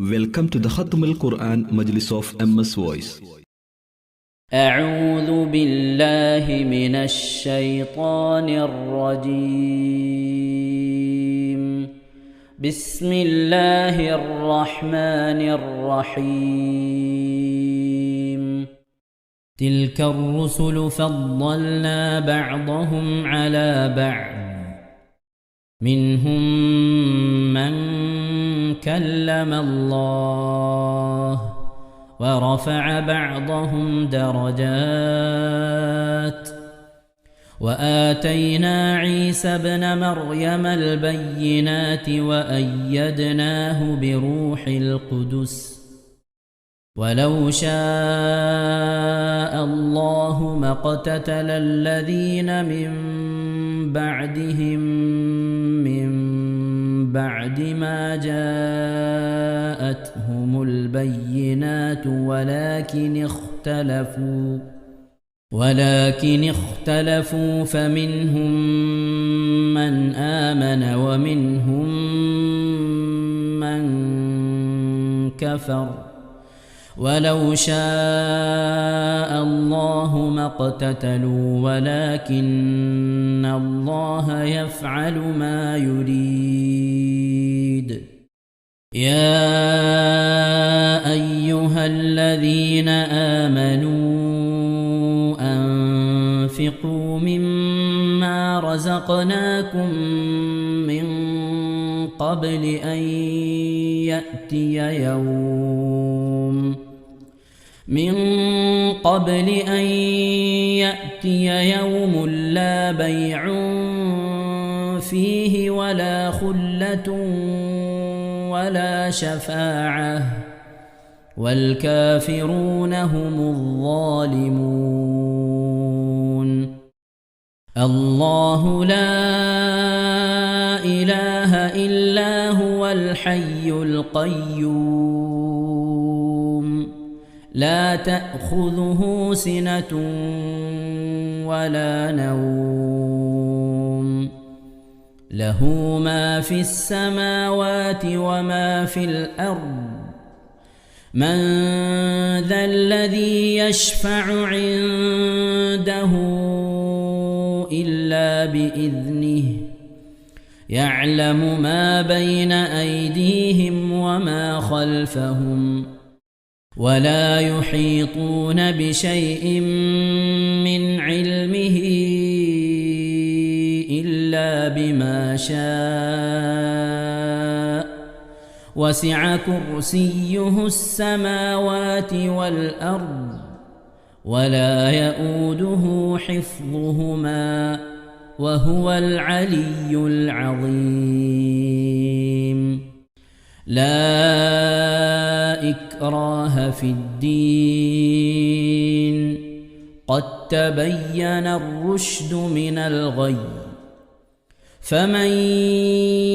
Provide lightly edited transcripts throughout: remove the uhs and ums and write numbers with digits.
Welcome to the Khatm al-Quran Majlis of MS Voice. أعوذ بالله من الشيطان الرجيم. بسم الله الرحمن الرحيم. تلك الرسل فضلنا بعضهم على بعض، منهم من كلم الله ورفع بعضهم درجات، وآتينا عيسى ابن مريم البينات وأيدناه بروح القدس، ولو شاء الله ما اقتتل الذين من بعدهم من بعد ما جاءتهم البينات ولكن اختلفوا فمنهم من آمن ومنهم من كفر، ولو شاء الله ما اقتتلوا ولكن الله يفعل ما يريد. يا أيها الذين آمنوا أنفقوا مما رزقناكم من قبل أن يأتي يوم لا بيع فيه ولا خلة ولا شفاعة والكافرون هم الظالمون. الله لا إله إلا هو الحي القيوم، لا تأخذه سنة ولا نوم، له ما في السماوات وما في الأرض. من ذا الذي يشفع عنده إلا بإذنه، يعلم ما بين أيديهم وما خلفهم، ولا يحيطون بشيء من علمه إلا بما شاء، وسع كرسيه السماوات والأرض ولا يؤوده حفظهما وهو العلي العظيم. لا إكراه في الدين، قد تبين الرشد من الغي، فمن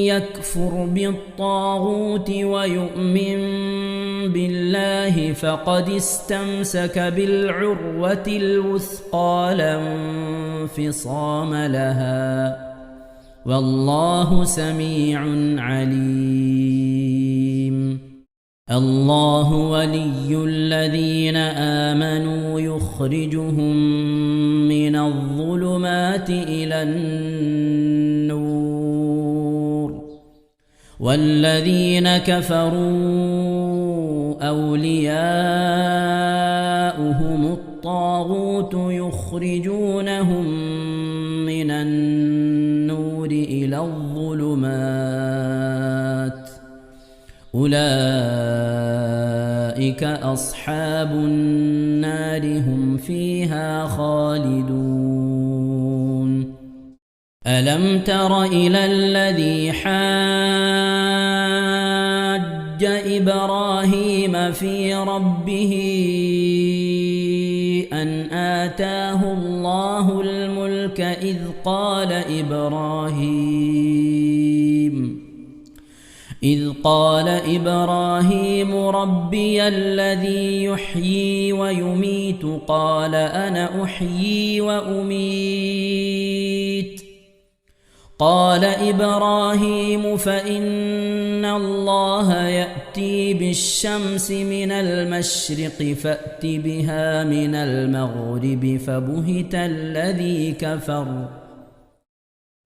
يكفر بالطاغوت ويؤمن بالله فقد استمسك بالعروة الوثقى لا انفصام لها، والله سميع عليم. الله ولي الذين آمنوا يخرجهم من الظلمات إلى النور، والذين كفروا أولياؤهم الطاغوت يخرجونهم من النور إلى الظلمات، أولئك أصحاب النار هم فيها خالدون. ألم تر إلى الذي حاج إبراهيم في ربه أن آتاه الله الملك إذ قال إبراهيم ربي الذي يحيي ويميت، قال أنا أحيي وأميت، قال إبراهيم فإن الله يأتي بالشمس من المشرق فأت بها من المغرب فبهت الذي كفر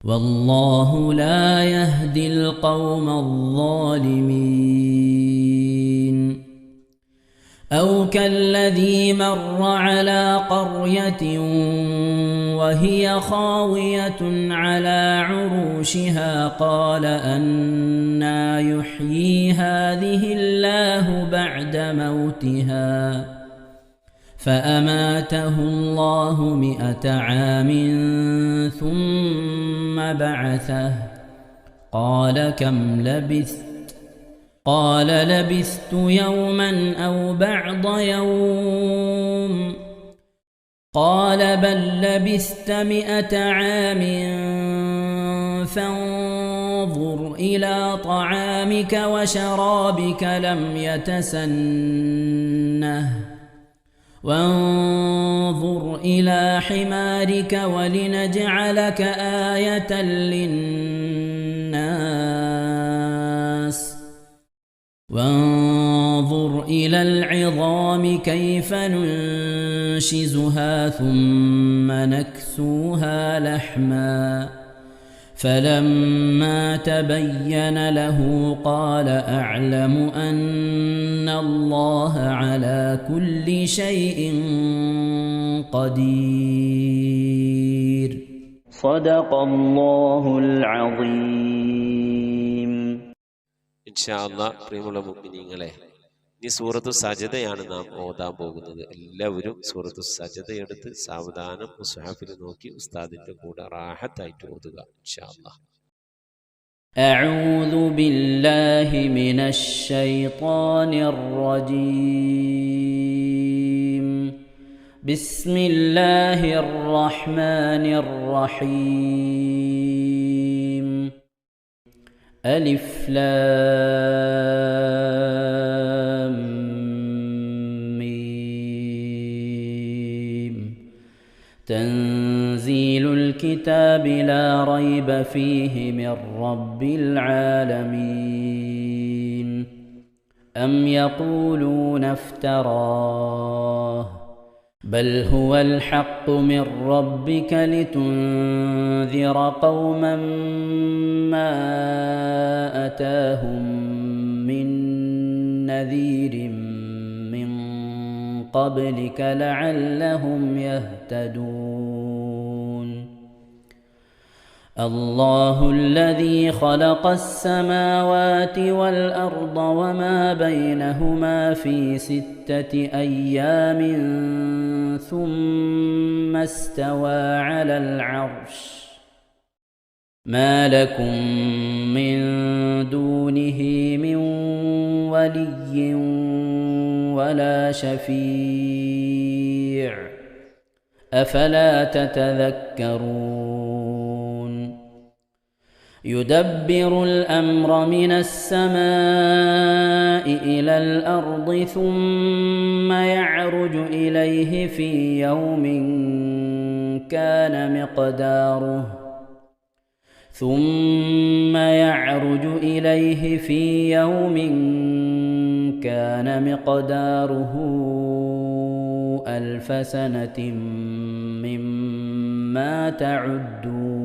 والله لا يهدي القوم الظالمين أو كالذي مر على قرية وهي خاوية على عروشها قال أنى يحيي هذه الله بعد موتها فأماته الله 100 عام ثم بعثه قال كم لبثت قال لبثت يوما أو بعض يوم قال بل لبثت 100 عام فانظر إلى طعامك وشرابك لم يتسنه وانظر إلى حمارك ولنجعلك آية للناس وانظر إلى العظام كيف ننشزها ثم نكسوها لحما فلما تبين له قال أعلم أن الله على كل شيء قدير صدق الله العظيم. ഇൻഷാ അല്ലാഹ് പ്രിയമുള്ള മുഅ്മിനീങ്ങളെ, ഇനി സൂറത്തു സജദയാണ് നാം ഓതാൻ പോകുന്നത്. എല്ലാവരും സൂറത്തു സജദ എടുത്ത് സാവധാനം മുസ്ഹഫിൽ നോക്കി ഉസ്താദിന്റെ കൂടെ റാഹത്തായിട്ട് ഓതുക ഇൻഷാ അല്ലാഹ്. أعوذ بالله من الشيطان الرجيم. بسم الله الرحمن الرحيم. ألف لام ميم. تنزيل الكتاب لا ريب فيه من رب العالمين. أم يقولون افتراه بل هو الحق من ربك لتنذر قوما ما أتاهم من نذير من قبلك لعلهم يهتدون. الله الذي خلق السماوات والأرض وما بينهما في 6 أيام ثم استوى على العرش ما لكم من دونه من ولي ولا شفيع أفلا تتذكرون. يدبر الأمر من السماء إلى الأرض ثم يعرج إليه في يوم كان مقداره 1000 سنة مما تعدون.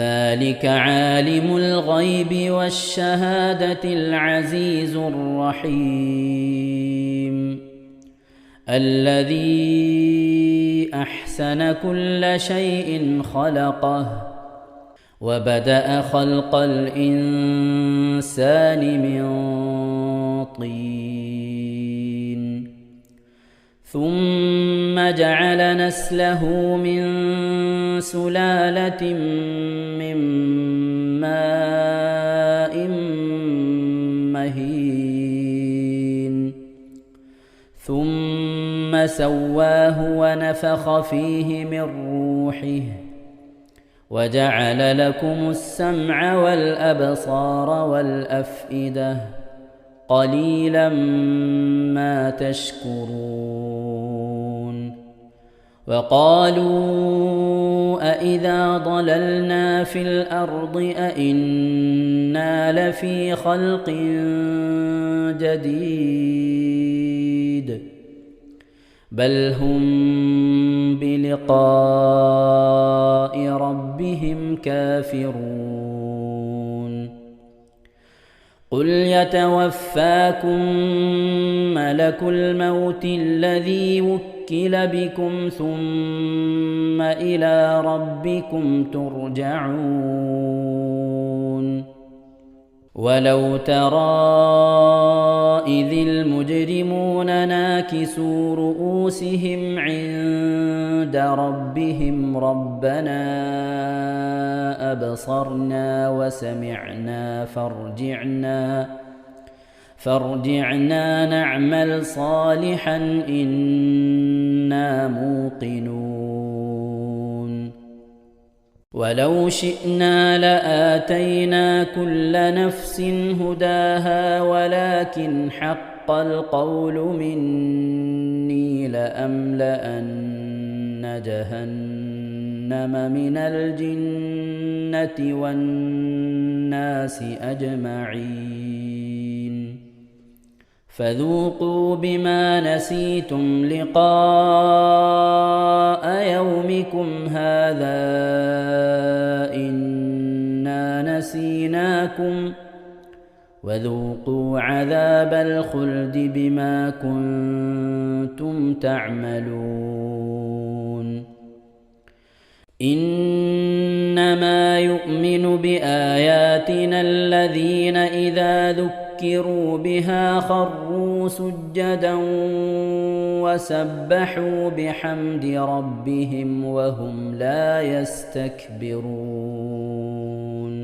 ذلك عالم الغيب والشهادة العزيز الرحيم الذي أحسن كل شيء خلقه وبدأ خلق الإنسان من طين ثم جعل نسله من سلالة من ماء مهين ثم سواه ونفخ فيه من روحه وجعل لكم السمع والأبصار والأفئدة قليلا ما تشكرون. وقالوا أإذا ضللنا في الأرض أإنا لفي خلق جديد بل هم بلقاء ربهم كافرون قل يتوفاكم ملك الموت الذي وكل بكم ثم إلى ربكم ترجعون ولو ترى إذ المجرمون ناكسوا رؤوسهم عند ربهم ربنا أبصرنا وسمعنا فارجعنا نعمل صالحا إنا موقنون ولو شئنا لآتينا كل نفس هداها ولكن حق القول مني لأملأن جهنم من الجنة والناس أجمعين فذوقوا بما نسيتم لقاء يومكم هذا إنا نسيناكم وذوقوا عذاب الخلد بما كنتم تعملون إنما يؤمن بآياتنا الذين إذا ذكروا بها خروا سجدا وسبحوا بحمد ربهم وهم لا يستكبرون.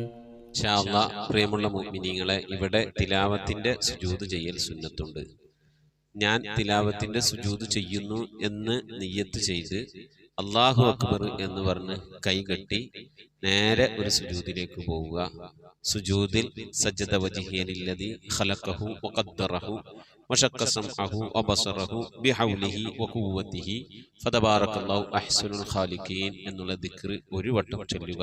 ഇൻഷാ അല്ലാഹ് പ്രിയമുള്ള മുഅ്മിനീങ്ങളെ, ഇവിടെ തിലാവത്തിന്റെ സുജൂദ് ചെയ്യൽ സുന്നത്തുണ്ട്. ഞാൻ തിലാവത്തിന്റെ സുജൂദ് ചെയ്യുന്നു എന്ന് നിയ്യത്ത് ചെയ്ത് അല്ലാഹു അക്ബർ എന്ന് പറഞ്ഞ് കൈകെട്ടി നേരെ ഒരു സുജൂദിലേക്ക് പോവുക. സുജൂദിൽ സജ്ജദ വജ്ഹിയലില്ലദി ഖലഖഹു വഖദ്ദറഹു വശഖ സമഅഹു വബസറഹു ബിഹൗലിഹി വഖുവ്വതിഹി ഫതബാറകല്ലാഹു അഹ്സനുൽ ഖാലിഖീൻ എന്നുള്ള ദിക്ർ ഒരു വട്ടം ചൊല്ലുക.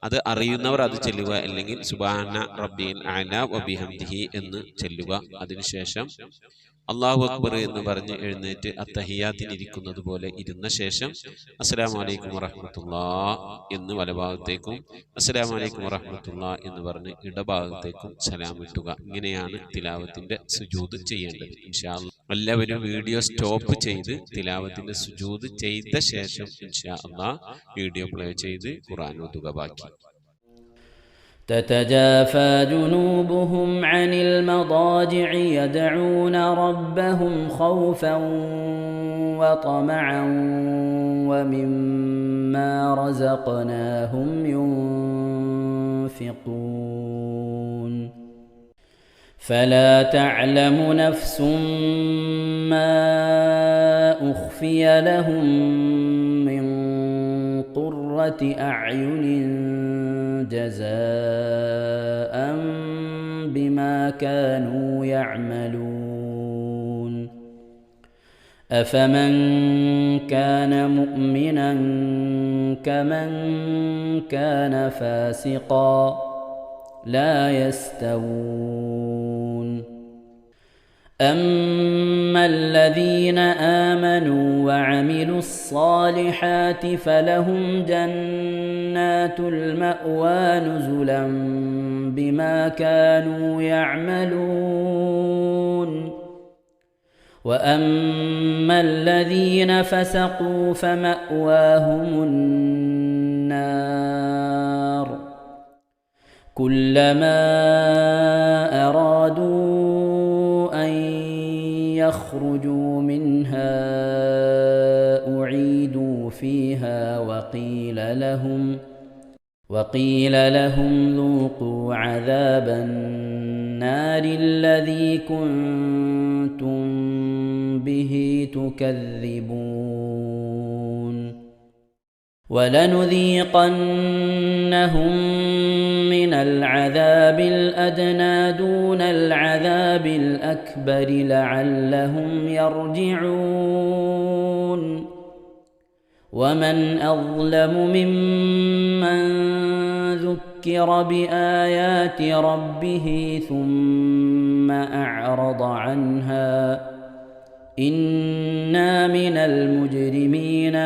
അത് അറിയുന്നവർ അത് ചൊല്ലുക, അല്ലെങ്കിൽ സുബ്ഹാന റബ്ബിൽ അഅല വബിഹംദിഹി എന്ന് ചൊല്ലുക. അതിനുശേഷം അല്ലാഹു അക്ബർ എന്ന് പറഞ്ഞ് എഴുന്നേറ്റ് അത്തഹിയാത്തിനിരിക്കുന്നത് പോലെ ഇരുന്ന ശേഷം അസ്സലാമു അലൈക്കും വറഹ്മത്തുള്ളാഹ് എന്ന് വലഭാഗത്തേക്കും അസ്സലാമു അലൈക്കും വറഹ്മത്തുള്ളാഹ് എന്ന് പറഞ്ഞ് ഇടഭാഗത്തേക്കും സലാം ഇട്ടുക. ഇങ്ങനെയാണ് തിലാവത്തിന്റെ സുജൂദ് ചെയ്യേണ്ടത്. ഇൻഷാ അല്ലാഹ് എല്ലാവരും വീഡിയോ സ്റ്റോപ്പ് ചെയ്ത് തിലാവത്തിന്റെ സുജൂദ് ചെയ്ത ശേഷം ഇൻഷാ അല്ലാഹ് വീഡിയോ പ്ലേ ചെയ്ത് ഖുർആൻ ഓതുക. ബാക്കി تتجافى جنوبهم عن المضاجع يدعون ربهم خوفا وطمعا ومما رزقناهم ينفقون فلا تعلم نفس ما أخفي لهم من قرة أعين جزاء بما كانوا يعملون أفمن كان مؤمنا كمن كان فاسقا لا يستوون أما الذين آمنوا وعملوا الصالحات فلهم جنات المأوى نزلا بما كانوا يعملون وأما الذين فسقوا فمأواهم النار كلما أرادوا أن يخرجوا منها أعيدوا فيها وقيل لهم ذوقوا عذاب النار الذي كنتم به تكذبون ولنذيقنهم من العذاب الأدنى دون العذاب الأكبر لعلهم يرجعون ومن أظلم ممن ذكر بآيات ربه ثم أعرض عنها إنا من المجرمين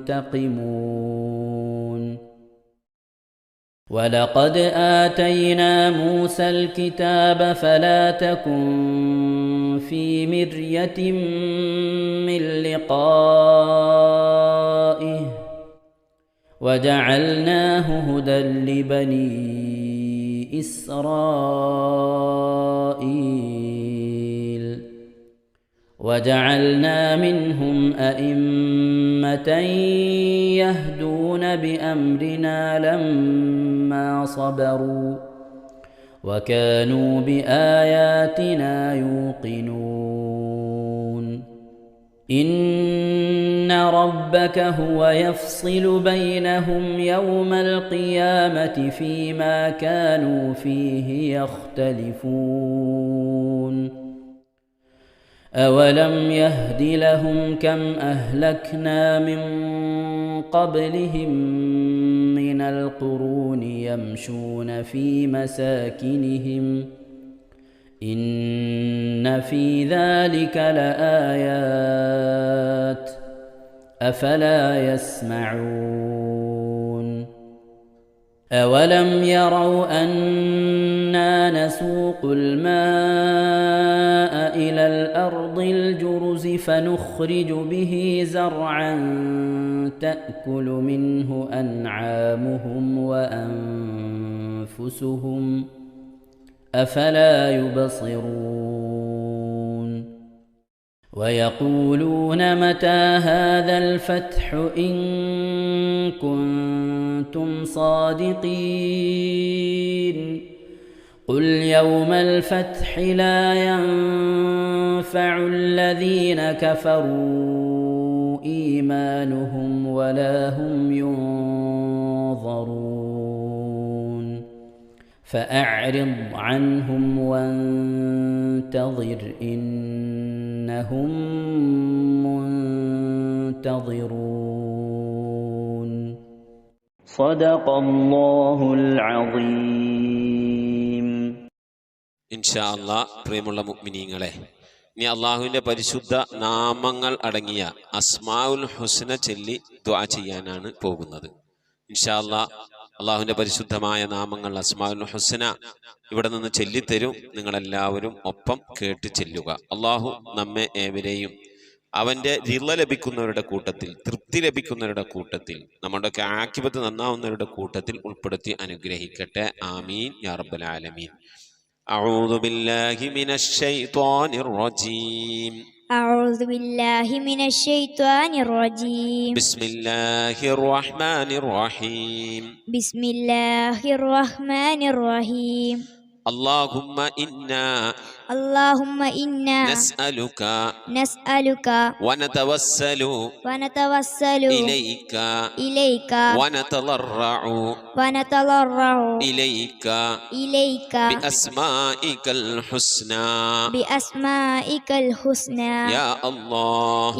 منتقمون ولقد آتينا موسى الكتاب فلا تكن في مرية من لقائه وجعلناه هدى لبني إسرائيل وجعلنا منهم أئمة يهدون بأمرنا لما صبروا وكانوا بآياتنا يوقنون إن ربك هو يفصل بينهم يوم القيامة فيما كانوا فيه يختلفون أولم يهد لهم كم أهلكنا من قبلهم من القرون يمشون في مساكنهم إن في ذلك لآيات أفلا يسمعون أولم يروا أنا نسوق الماء إلى الأرض الجرز فنخرج به زرعا تأكل منه أنعامهم وأنفسهم أفلا يبصرون ويقولون متى هذا الفتح إن كنتم صادقين قل يوم الفتح لا ينفع الذين كفروا إيمانهم ولا هم ينظرون فأعرض عنهم وانتظر إنهم منتظرون صدق الله العظيم. ഇൻഷാ അല്ലാഹ് പ്രിയമുള്ള മുഅ്മിനീങ്ങളെ, ഇനി അള്ളാഹുവിൻ്റെ പരിശുദ്ധ നാമങ്ങൾ അടങ്ങിയ അസ്മാഉൽ ഹുസ്ന ചൊല്ലി ദുആ ചെയ്യാനാണ് പോകുന്നത്. ഇൻഷാ അല്ലാഹ് അള്ളാഹുവിൻ്റെ പരിശുദ്ധമായ നാമങ്ങൾ അസ്മാഉൽ ഹുസ്ന ഇവിടെ നിന്ന് ചൊല്ലിത്തരും. നിങ്ങളെല്ലാവരും ഒപ്പം കേട്ട് ചെല്ലുക. അള്ളാഹു നമ്മെ ഏവരെയും അവൻ്റെ റിള ലഭിക്കുന്നവരുടെ കൂട്ടത്തിൽ, തൃപ്തി ലഭിക്കുന്നവരുടെ കൂട്ടത്തിൽ, നമ്മുടെയൊക്കെ ആഖിബത്ത് നന്നാവുന്നവരുടെ കൂട്ടത്തിൽ ഉൾപ്പെടുത്തി അനുഗ്രഹിക്കട്ടെ. ആമീൻ യാ റബ്ബൽ ആലമീൻ. أعوذ بالله من الشيطان الرجيم. أعوذ بالله من الشيطان الرجيم. بسم الله الرحمن الرحيم. بسم الله الرحمن الرحيم. اللهم إنا نسألك ونتوسل إليك ونتضرع إليك بأسمائك الحسنى يا الله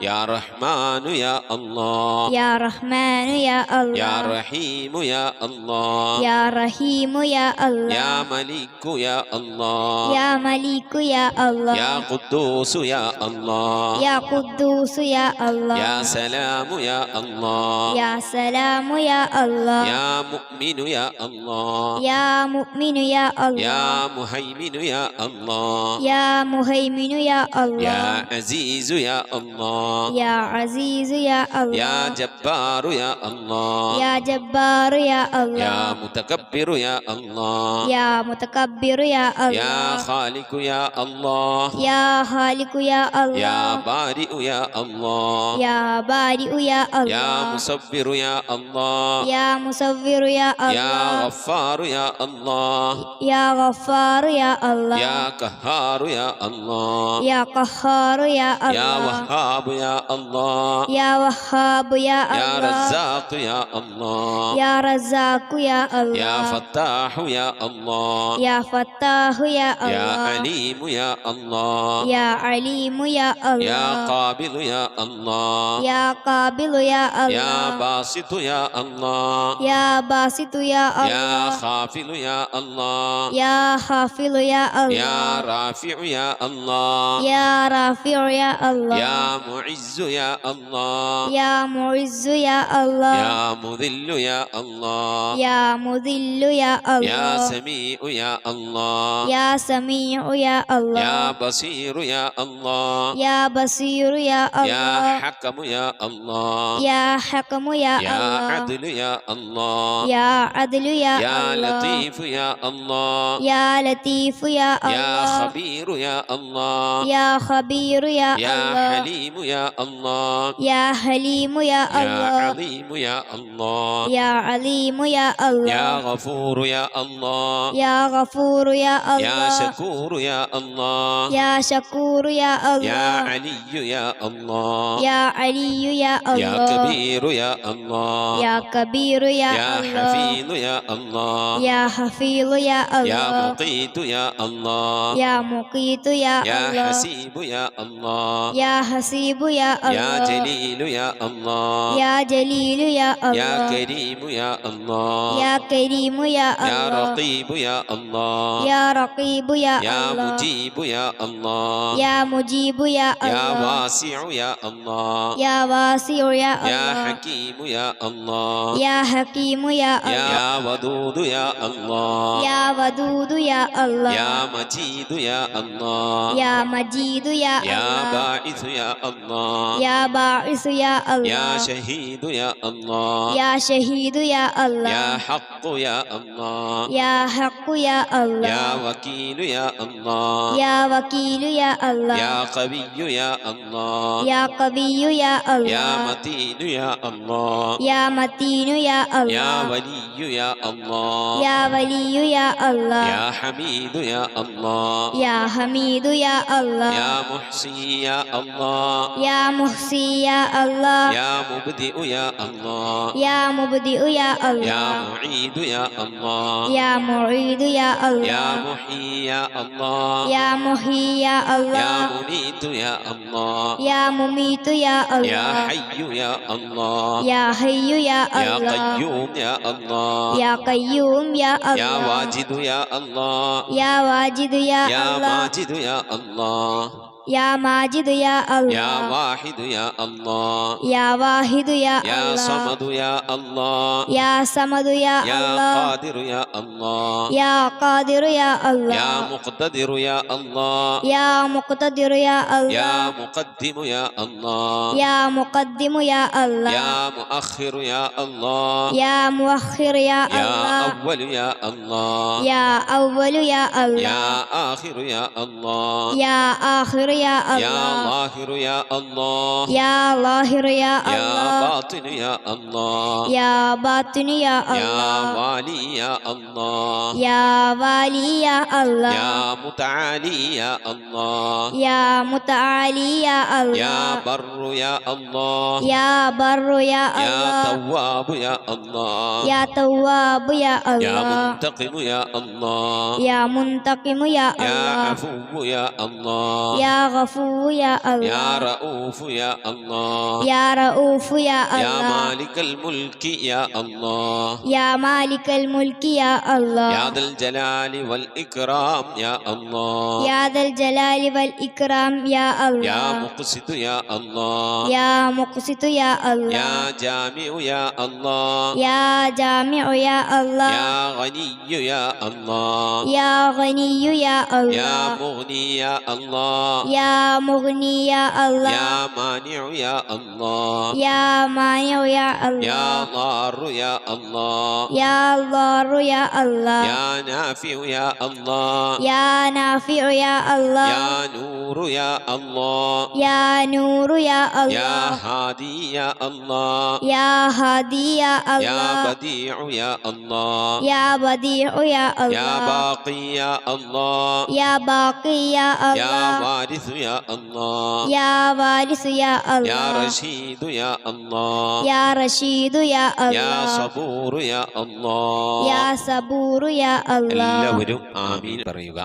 يا رحمن يا الله يا رحمن يا الله يا رحيم يا الله يا رحيم يا الله يا ملك يا الله يا ملك يا الله يا قدوس يا الله يا قدوس يا الله يا سلام يا الله يا سلام يا الله يا مؤمن يا الله يا مؤمن يا الله يا مهيمن يا الله يا مهيمن يا الله يا عزيز يا الله يا عزيز يا الله يا جبار يا الله يا جبار يا الله يا متكبر يا الله يا متكبر يا الله يا خالق يا الله يا خالق يا الله يا بارئ يا الله يا بارئ يا الله يا مصور يا الله يا مصور يا الله يا غفار يا الله يا غفار يا الله يا قهار يا الله يا قهار يا الله يا وهاب يا الله يا وهاب يا يا الله رزاق يا الله يا رزاق يا الله يا فتاح يا الله يا فتاح يا يا يا الله عليم يا الله يا عليم يا يا الله قابل يا الله يا قابل يا يا الله باسط يا الله يا باسط يا يا الله خافل يا الله يا خافض يا يا الله رافع يا الله يا رافع يا الله يا معز يا الله يا معز يا الله يا مذل يا الله يا مذل يا يا الله سميع يا الله يا سميع يا الله يا بصير يا الله يا بصير يا يا الله حكم يا الله يا حكم يا يا الله عدل يا الله يا عدل يا يا الله لطيف يا الله يا لطيف يا يا الله خبير يا الله يا خبير يا يا الله حليم يا الله يا حليم يا يا الله عظيم يا الله يا عليم يا يا الله غفور يا الله يا غفور يا يا الله شكور يا الله يا شكور يا يا الله علي يا الله يا علي يا يا الله كبير يا الله يا كبير يا يا الله حفيظ يا الله يا حفيظ يا يا الله مقيت يا الله يا مقيت يا يا الله حسيب يا الله يا حسيب يا يا الله جليل يا الله يا جليل يا يا الله كريم يا الله يا كريم يا يا الله رقيب يا الله يا رقيب يا يا الله مجيب يا الله يا مجيب يا يا الله واسع يا الله يا واسع يا يا الله حكيم يا الله يا حكيم يا الله يا ودود يا الله يا ودود يا الله يا مجيد يا الله يا مجيد يا يا الله باعث يا الله يا باعث يا يا الله شهيد يا الله يا شهيد يا الله يا حق يا الله يا حق يا الله يا وكيل يا الله يا وكيل يا الله يا قوي يا الله يا قوي يا يا الله متين يا الله يا متين يا يا الله ولي يا الله يا ولي يا الله يا حميد يا الله يا حميد يا الله يا محصي يا الله يا محصي يا الله يا مبدئ يا الله يا مبدئ يا يا الله معيد يا الله يا معيد يا يا الله محيي يا الله يا محيي يا يا الله مميت يا الله يا مميت يا يا الله حي يا الله يا حي يا يا الله قيوم يا الله يا قيوم يا يا الله واجد يا الله يا واجد يا يا الله ماجد يا الله يا ماجد يا يا الله واحد يا الله يا واحد يا يا الله صمد يا الله يا صمد يا يا الله قادر يا الله يا قادر يا الله يا مقتدر يا الله يا مقتدر يا يا الله مقدم يا الله يا مقدم يا الله يا مؤخر يا الله يا مؤخر يا يا الله أول يا الله يا أول يا الله يا آخر يا الله يا آخر يا يا الله ظاهر يا الله يا ظاهر يا يا الله باطن يا الله يا باطن يا يا الله والي يا الله يا والي يا الله يا متعالي يا الله يا متعالي يا يا الله بر يا الله يا بر يا يا الله تواب يا الله يا تواب يا يا الله منتقم يا الله يا منتقم يا يا الله عفو يا الله يا غفور يا يا الله رؤوف يا الله يا رؤوف يا يا الله مالك الملك يا الله يا مالك الملك يا الله يا ذا الجلال والإكرام يا الله يا ذا الجلال والإكرام يا يا الله مقسط يا الله يا مقسط يا الله يا جامع يا الله يا جامع يا الله يا غني يا الله يا غني يا يا الله مغني يا الله يا مغني يا الله يا مانع يا الله يا مانع يا يا الله ضار يا الله يا ضار يا الله يا نافع يا الله يا نافع يا الله يا نور يا الله يا نور يا يا الله هادي يا الله يا هادي يا يا الله بديع يا الله يا بديع يا يا الله باقي يا الله يا باقي يا يا الله وارث يا الله يا وارث يا يا الله رشيد يا الله يا رشيد يا يا الله صبور يا الله يا صبور يا الله എല്ലാവരും ആമീൻ പറയുക.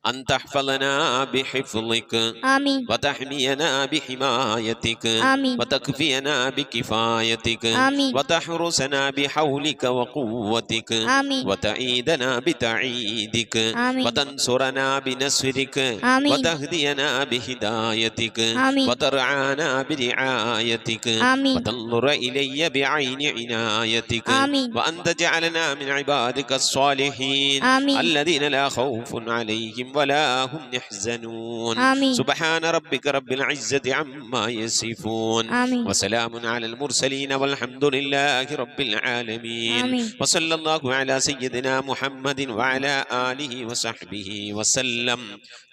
أن تحفظنا بحفظك آمين وتحمينا بحمايتك آمين وتكفينا بكفايتك آمين وتحرسنا بحولك وقوتك آمين وتعيدنا بتعيدك آمين وتنصرنا بنصرك آمين وتهدينا بهدايتك آمين وترعانا برعايتك آمين وتنظر إلي بعين عنايتك آمين وأن تجعلنا من عبادك الصالحين آمين الذين لا خوف عليهم ولا هم يحزنون آمين سبحان ربك رب العزة عما يصفون آمين وسلام على المرسلين والحمد لله رب العالمين آمين وصلى الله على سيدنا محمد وعلى آله وصحبه وسلم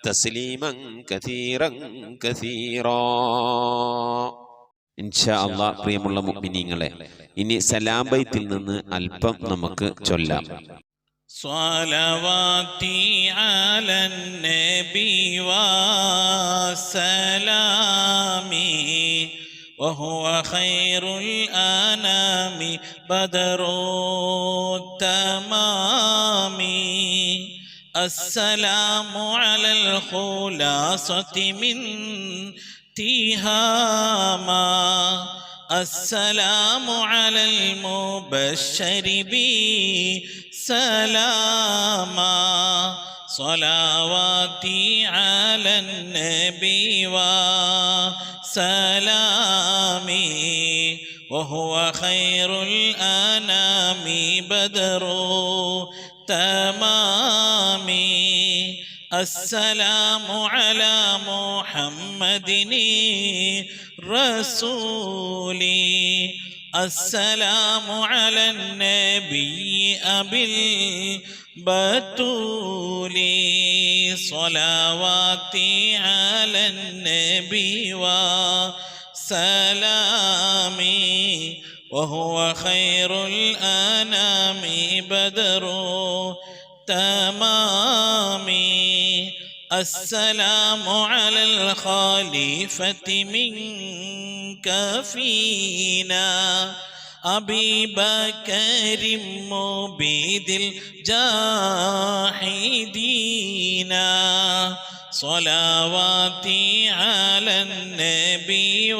تسليما كثيرا كثيرا ഇൻഷാ അല്ലാഹ്. പ്രിയമുള്ള മുഅ്മിനീങ്ങളെ, ഇനി സലാം ബൈത്തിൽ നിന്ന് അല്പം നമുക്ക് ചൊല്ലാം. صلواتي على النبي وسلامي وهو خير الأنام بدر التمام السلام على الخلاصة من تهاما السلام على المبشر بسلاما صلواتي على النبي وسلامي وهو خير الأنام بدر تمامي السلام على محمد رسولي السلام على النبي أبي البتول صلواتي على النبي وسلامي وهو خير الأنام بدر تمامي السلام على الخليفة منك فينا أبي بكر مبيد الجاحدين صلواتي على النبي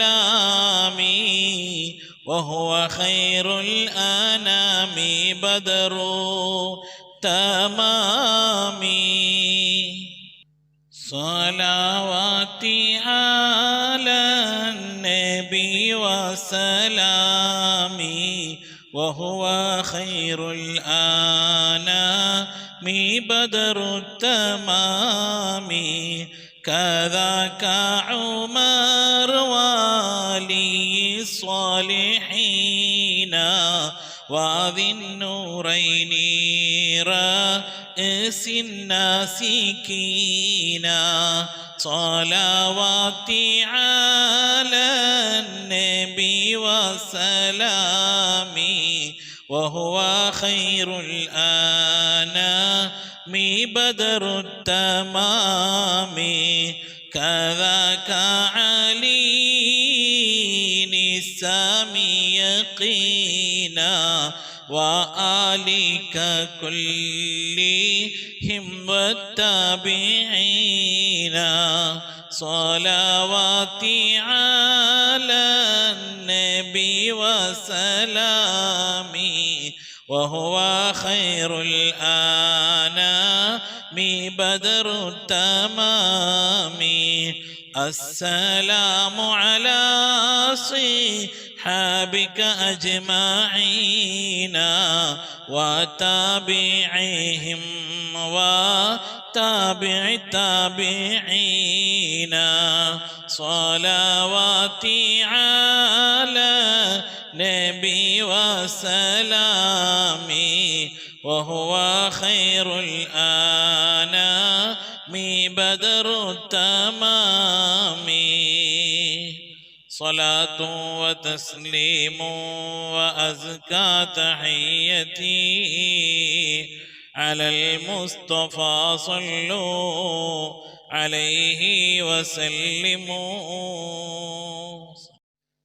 وسلامي وهو خير الأنام بدر تمامي صلواتي على النبي وسلامي وهو خير الأنام بدر التمام كذاك عمر ولي الصالحين وذي النورين رئيس الناسكين صلواتي على النبي وسلامي وهو خير الأنام بدر التمام كذاك علي السامي يقينا وآلك كلهم والتابعين صلواتي على النبي وسلامي وهو خير الأنام بدر التمام السلام على صحابك أجمعين وتابعيهم وتابع التابعين صلواتي على نبي وسلامي وهو خير الأنام بدر التمام صلاة وتسليم وأزكى تحيتي على المصطفى صلوا عليه وسلموا.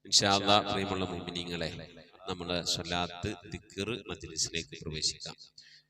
ഇൻഷാ അല്ലാഹ്. പ്രിയമുള്ള മുഅ്മിനീങ്ങളെ, നമ്മുടെ സ്വലാത്ത് ദിക്ർ മജ്ലിസിലേക്ക് പ്രവേശിക്കാം.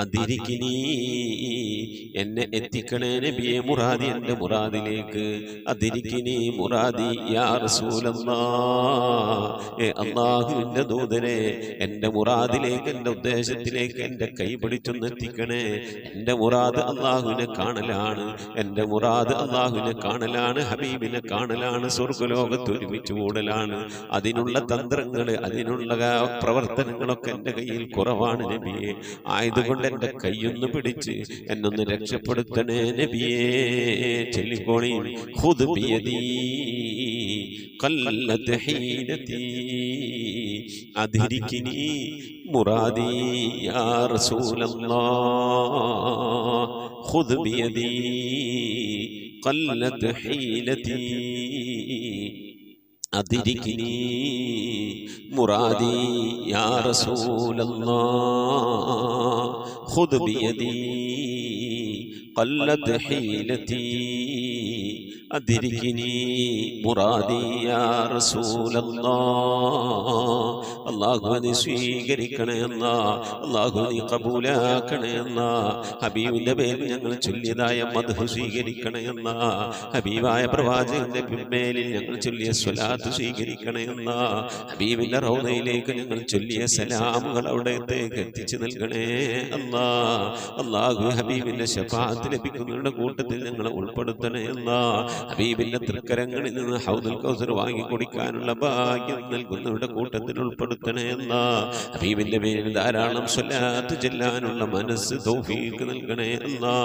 അതിരിക്കിനി എന്നെ എത്തിക്കണേ നബിയെ മുറാദി എൻ്റെ മുറാദിലേക്ക്. അതിരിക്കിനി മുറാദി യാ റസൂലല്ലാഹ്, അള്ളാഹുവിൻ്റെ ദൂതനെ എൻ്റെ മുറാദിലേക്ക്, എൻ്റെ ഉദ്ദേശത്തിലേക്ക് എൻ്റെ കൈ പിടിച്ചൊന്ന് എത്തിക്കണേ. എൻ്റെ മുറാദ് അള്ളാഹുവിനെ കാണലാണ്, എൻ്റെ മുറാദ് അള്ളാഹുവിനെ കാണലാണ്, ഹബീബിനെ കാണലാണ്, സ്വർഗ്ഗലോകത്ത് ഒരുമിച്ച് കൂടലാണ്. അതിനുള്ള തന്ത്രങ്ങൾ, അതിനുള്ള പ്രവർത്തനങ്ങളൊക്കെ എൻ്റെ കയ്യിൽ കുറവാണ് നബിയെ. ആയതുകൊണ്ട് എൻ്റെ കൈയൊന്ന് പിടിച്ച് എന്നൊന്ന് രക്ഷപ്പെടുത്തണേ നബിയേ. ചൊല്ലിക്കോണി ഖുദ് ബിയദീ ഖല്ലത് ഹീനതീ അദ്രികിനി മുറാദി യാ റസൂലല്ലാഹ്. ഖുദ് ബിയദീ ഖല്ലത് ഹീനതീ അദ്രികിനി മുറാദി യാ റസൂലല്ലാഹ്. ഖുദ് ബിയദീ ഖല്ലത് ഹീലതീ അദ്രികിനി മുറാദി യാ റസൂലല്ലാഹ്. അല്ലാഹുവിനെ സ്വീകരിക്കണേ അല്ലാ, അല്ലാഹുവിനെ കബൂലാക്കണേ അല്ലാ. ഹബീബിന്റെ പേരിൽ ഞങ്ങൾ ചൊല്ലിയതായ മദ്ഹ് സ്വീകരിക്കണേ അല്ലാ. ഹബീബായ പ്രവാചകന്റെ മേലിൽ ഞങ്ങൾ ചൊല്ലിയ സ്വലാത്ത് സ്വീകരിക്കണേ അല്ലാ. ഹബീബിന്റെ റൗദയിലേക്ക് ഞങ്ങൾ ചൊല്ലിയ സലാമുകൾ അവിടത്തേക്ക് എത്തിച്ചു നൽകണേ അല്ലാ. അല്ലാഹു ഹബീബിന്റെ ശഫാഅത്ത് ലഭിക്കുന്നവരുടെ കൂട്ടത്തിൽ ഞങ്ങളെ ഉൾപ്പെടുത്തണേ അല്ലാ. ഹബീബിന്റെ തൃക്കരങ്ങളിൽ നിന്ന് ഹൗദുൽ കൗസർ വാങ്ങി കുടിക്കാനുള്ള ഭാഗ്യം നൽകുന്നവരുടെ കൂട്ടത്തിൽ ഉൾപ്പെടുത്തണേ അല്ലാ. ഹബീബിന്റെ പേരിൽ ധാരാളം സ്വലാത്ത് ചെല്ലാനുള്ള മനസ്സ് തൗഫീഖ് നൽകണേ അല്ലാ.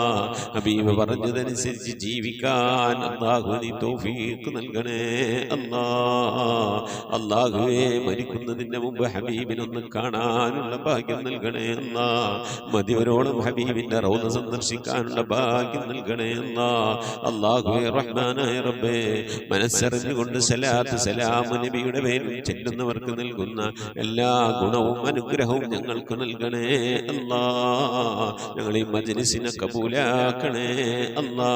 ഹബീബ് പറഞ്ഞതനുസരിച്ച് ജീവിക്കാൻ അല്ലാഹു നീ തൗഫീഖ് നൽകണേ അല്ലാ. അല്ലാഹുവേ, മരിക്കുന്നതിന്റെ മുമ്പ് ഹബീബിനൊന്ന് കാണാനുള്ള ഭാഗ്യം നൽകണേ അല്ലാ. മതിവരോളം ഹബീബിന്റെ റൗദ സന്ദർശിക്കാനുള്ള ഭാഗ്യം നൽകണേ അല്ലാ. അല്ലാഹുവേ റഹ്മാനായ റബ്ബേ, മനസ്സറിഞ്ഞുകൊണ്ട് സലാത്ത് സലാം നബിയുടെ പേരിൽ ചെല്ലുന്നവർക്ക് നൽകുന്ന എല്ലാ ഗുണവും അനുഗ്രഹവും ഞങ്ങൾക്ക് നൽകണേ അല്ലാ. ഞങ്ങൾ ഈ മജ്ലിസിനെ കബൂലാക്കണേ അല്ലാ.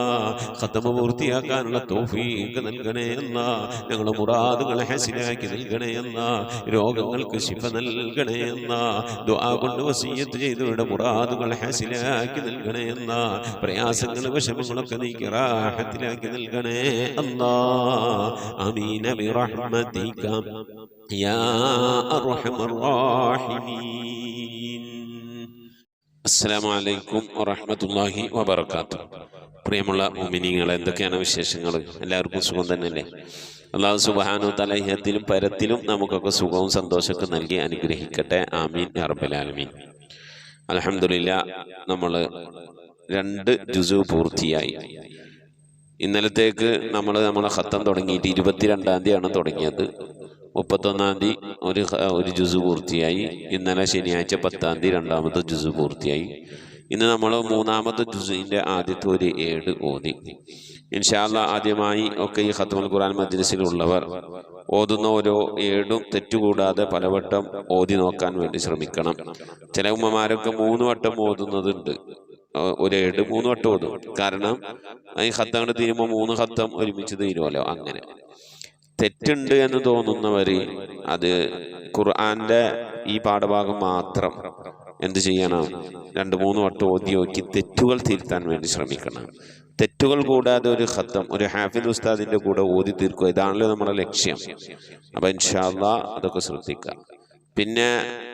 ഖത്മ പൂർത്തിയാക്കാനുള്ള തൗഫീഖ് നൽകണേ അല്ലാ. ഞങ്ങളുടെ മുറാദുകളെ ഹസിലാക്കി നൽകണേ അല്ലാ. രോഗങ്ങൾക്ക് ശിഫ നൽകണേ അല്ലാ. ദുആ കൊണ്ട് വസിയ്യത്ത് ചെയ്തവരുടെ മുറാദുകൾ ഹസിലാക്കി നൽകണേ അല്ലാ. പ്രയാസങ്ങൾ വിഷമങ്ങളൊക്കെ നീക്കി റാഹത്തിലാക്കി നൽകണേ അല്ലാ. ആമീൻ ബിറഹ്മതിക യാ അർഹമർ റഹീമീൻ. അസ്സലാമു അലൈക്കും വറഹ്മത്തുള്ളാഹി വബറകാതുഹു. പ്രിയമുള്ള മുഅ്മിനീങ്ങളെ, എന്തൊക്കെയാണ് വിശേഷങ്ങൾ? എല്ലാവർക്കും സുഖം തന്നെയല്ലേ? അല്ലാഹു സുബ്ഹാനഹു തആല ഇഹത്തിലും പരത്തിലും നമുക്കൊക്കെ സുഖവും സന്തോഷമൊക്കെ നൽകി അനുഗ്രഹിക്കട്ടെ. ആമീൻ യാ റബ്ബൽ ആലമീൻ. അൽഹംദുലില്ലാ, നമ്മൾ 2 ജുസു പൂർത്തിയായി. ഇന്നലത്തേക്ക് നമ്മളെ ഖത്തം തുടങ്ങിയിട്ട് 22-ാം തീയതിയാണ് തുടങ്ങിയത്. 31-ാം തീയതി ഒരു ജുസു പൂർത്തിയായി. ഇന്നലെ ശനിയാഴ്ച 10-ാം തീയതി 2ാമത്തെ ജുസു പൂർത്തിയായി. ഇന്ന് നമ്മൾ 3ാമത്തെ ജുസുവിൻ്റെ ആദ്യത്തെ ഒരു 7 ഓതി. ഇൻഷാ അല്ലാഹ് ആദ്യമായി ഒക്കെ ഈ ഖത്മുൽ ഖുർആൻ മജ്ലിസിലുള്ളവർ ഓതുന്ന ഓരോ 7ഉം തെറ്റുകൂടാതെ പലവട്ടം ഓതി നോക്കാൻ വേണ്ടി ശ്രമിക്കണം. ചില ഉമ്മമാരൊക്കെ 3 വട്ടം ഓതുന്നതുണ്ട്. ഒരു 7 3 വട്ടം ഓതും. കാരണം ഈ ഖത്തങ്ങൾ തീരുമ്പോൾ 3 ഖത്തം ഒരുമിച്ച് തീരുമല്ലോ. അങ്ങനെ തെറ്റുണ്ട് എന്ന് തോന്നുന്നവർ അത് ഖുർആന്റെ ഈ പാഠഭാഗം മാത്രം എന്ത് ചെയ്യണം? 2-3 വട്ടം ഓതി നോക്കി തെറ്റുകൾ തിരുത്താൻ വേണ്ടി ശ്രമിക്കണം. തെറ്റുകൾ കൂടാതെ ഒരു ഖത്തം ഒരു ഹാഫിദ് ഉസ്താദിന്റെ കൂടെ ഓതി തീർക്കുക, ഇതാണല്ലോ നമ്മുടെ ലക്ഷ്യം. അപ്പൊ ഇൻഷാ അല്ലാഹ് അതൊക്കെ ശ്രദ്ധിക്കാം. പിന്നെ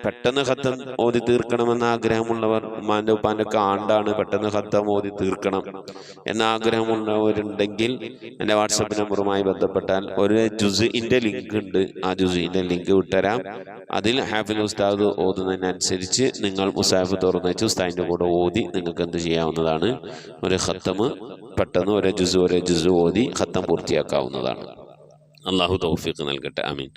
പെട്ടെന്ന് ഖത്തം ഓതി തീർക്കണമെന്ന ആഗ്രഹമുള്ളവർ, ഉമ്മാന്റെ ഉപ്പാന്റെ ഒക്കെ ആണ്ടാണ്, പെട്ടെന്ന് ഖത്തം ഓതി തീർക്കണം എന്ന ആഗ്രഹമുള്ളവരുണ്ടെങ്കിൽ എൻ്റെ വാട്സപ്പ് നമ്പറുമായി ബന്ധപ്പെട്ടാൽ ഒരു ജുസിന്റെ ലിങ്ക് ഉണ്ട്. ആ ജുസിന്റെ ലിങ്ക് വിട്ടുതരാം. അതിൽ ഹാഫിൽ ഉസ്താദ് ഓതുന്നതിനനുസരിച്ച് നിങ്ങൾ മുസാഫ് തുറന്നു വെച്ച് ഉസ്താദിന്റെ കൂടെ ഓതി നിങ്ങൾക്ക് എന്ത് ചെയ്യാവുന്നതാണ്? ഒരു ഖത്തം പെട്ടെന്ന് ഒരു ജുസു ഓതി ഖത്തം പൂർത്തിയാക്കാവുന്നതാണ്. അള്ളാഹു തൗഫീഖ് നൽകട്ടെ. ആമീൻ.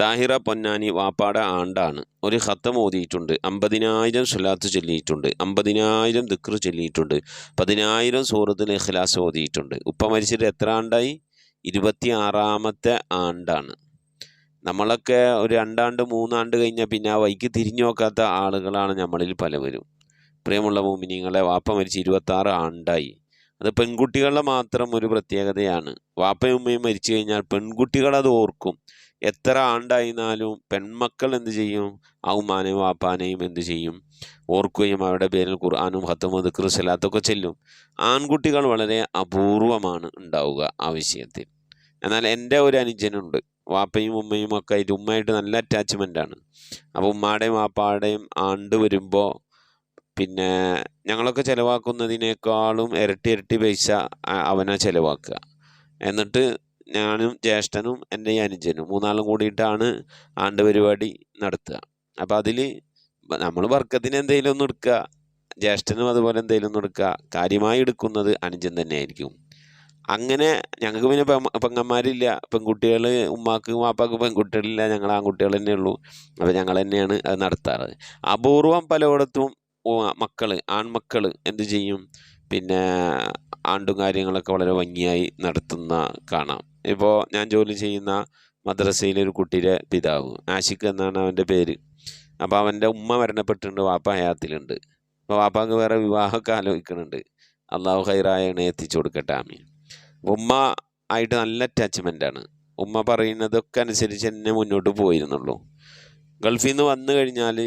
താഹിറ പൊന്നാനി വാപ്പാടെ ആണ്ടാണ്. ഒരു ഖത്തം ഓതിയിട്ടുണ്ട്, 50,000 സ്വലാത്ത് ചൊല്ലിയിട്ടുണ്ട്, 50,000 ദിക്ർ ചൊല്ലിയിട്ടുണ്ട്, 10,000 സൂറത്തുൽ ഇഖ്ലാസ് ഓതിയിട്ടുണ്ട്. ഉപ്പ മരിച്ചിട്ട് എത്ര ആണ്ടായി? 26ാമത്തെ ആണ്ടാണ്. നമ്മളൊക്കെ ഒരു 2 ആണ്ട് 3 ആണ്ട് കഴിഞ്ഞാൽ പിന്നെ ആ വൈക്ക് തിരിഞ്ഞു നോക്കാത്ത ആളുകളാണ് നമ്മളിൽ പലവരും. പ്രിയമുള്ള മുഅ്മിനീങ്ങളെ, വാപ്പ മരിച്ച് 26 ആണ്ടായി. അത് പെൺകുട്ടികളുടെ മാത്രം ഒരു പ്രത്യേകതയാണ്. വാപ്പയും ഉമ്മയും മരിച്ചു കഴിഞ്ഞാൽ പെൺകുട്ടികൾ അത് ഓർക്കും. എത്ര ആണ്ടായിരുന്നാലും പെൺമക്കൾ എന്ത് ചെയ്യും? ആ ഉമ്മാനെയും വാപ്പാനെയും എന്ത് ചെയ്യും? ഓർക്കുകയും അവരുടെ പേരിൽ ഖുർആനും ഖത്തമും ദിക്ർ സലാത്തൊക്കെ ചെല്ലും. ആൺകുട്ടികൾ വളരെ അപൂർവമാണ് ഉണ്ടാവുക ആ വിഷയത്തിൽ. എന്നാൽ എൻ്റെ ഒരു അനുജനുണ്ട്, വാപ്പയും ഉമ്മയും ഒക്കെ ആയിട്ട് ഉമ്മയായിട്ട് നല്ല അറ്റാച്ച്മെൻ്റാണ്. അപ്പോൾ ഉമ്മാടെയും വാപ്പാടെയും ആണ്ട് വരുമ്പോൾ പിന്നെ ഞങ്ങളൊക്കെ ചിലവാക്കുന്നതിനേക്കാളും ഇരട്ടി പൈസ അവനാ ചിലവാക്കുക. എന്നിട്ട് ഞാനും ജ്യേഷ്ഠനും എൻ്റെ ഈ അനുജനും മൂന്നാളും കൂടിയിട്ടാണ് ആണ്ട് പരിപാടി നടത്തുക. അപ്പോൾ അതിൽ നമ്മൾ വർക്കത്തിന് എന്തെങ്കിലും ഒന്ന് എടുക്കുക, ജ്യേഷ്ഠനും അതുപോലെ എന്തെങ്കിലും ഒന്ന് എടുക്കുക. കാര്യമായി എടുക്കുന്നത് അനുജൻ തന്നെയായിരിക്കും. അങ്ങനെ ഞങ്ങൾക്ക് പിന്നെ പെങ്ങന്മാരില്ല, പെൺകുട്ടികൾ, ഉമ്മാക്ക് വാപ്പാക്ക് പെൺകുട്ടികളില്ല, ഞങ്ങൾ ആൺകുട്ടികൾ തന്നെ ഉള്ളൂ. അപ്പോൾ ഞങ്ങൾ തന്നെയാണ് അത് നടത്താറ്. അപൂർവം പലയിടത്തും ആൺമക്കൾ എന്ത് ചെയ്യും? പിന്നെ ആണ്ടും കാര്യങ്ങളൊക്കെ വളരെ ഭംഗിയായി നടത്തുന്ന കാണാം. ഇപ്പോൾ ഞാൻ ജോലി ചെയ്യുന്ന മദ്രസയിലെ ഒരു കുട്ടിയുടെ പിതാവ്, ആഷിഖ് എന്നാണ് അവൻ്റെ പേര്. അപ്പോൾ അവൻ്റെ ഉമ്മ മരണപ്പെട്ടിട്ടുണ്ട്, വാപ്പ ഹയാത്തിലുണ്ട്. അപ്പോൾ വാപ്പാക്ക് വേറെ വിവാഹമൊക്കെ ആലോചിക്കുന്നുണ്ട്. അള്ളാഹു ഖൈറായ ഇണയെ എത്തിച്ചു കൊടുക്കട്ടെ, ആമീൻ. ഉമ്മ ആയിട്ട് നല്ല അറ്റാച്ച്മെൻ്റാണ്. ഉമ്മ പറയുന്നതൊക്കെ അനുസരിച്ച് എന്നെ മുന്നോട്ട് പോയിരുന്നുള്ളൂ. ഗൾഫിൽ നിന്ന് വന്നു കഴിഞ്ഞാൽ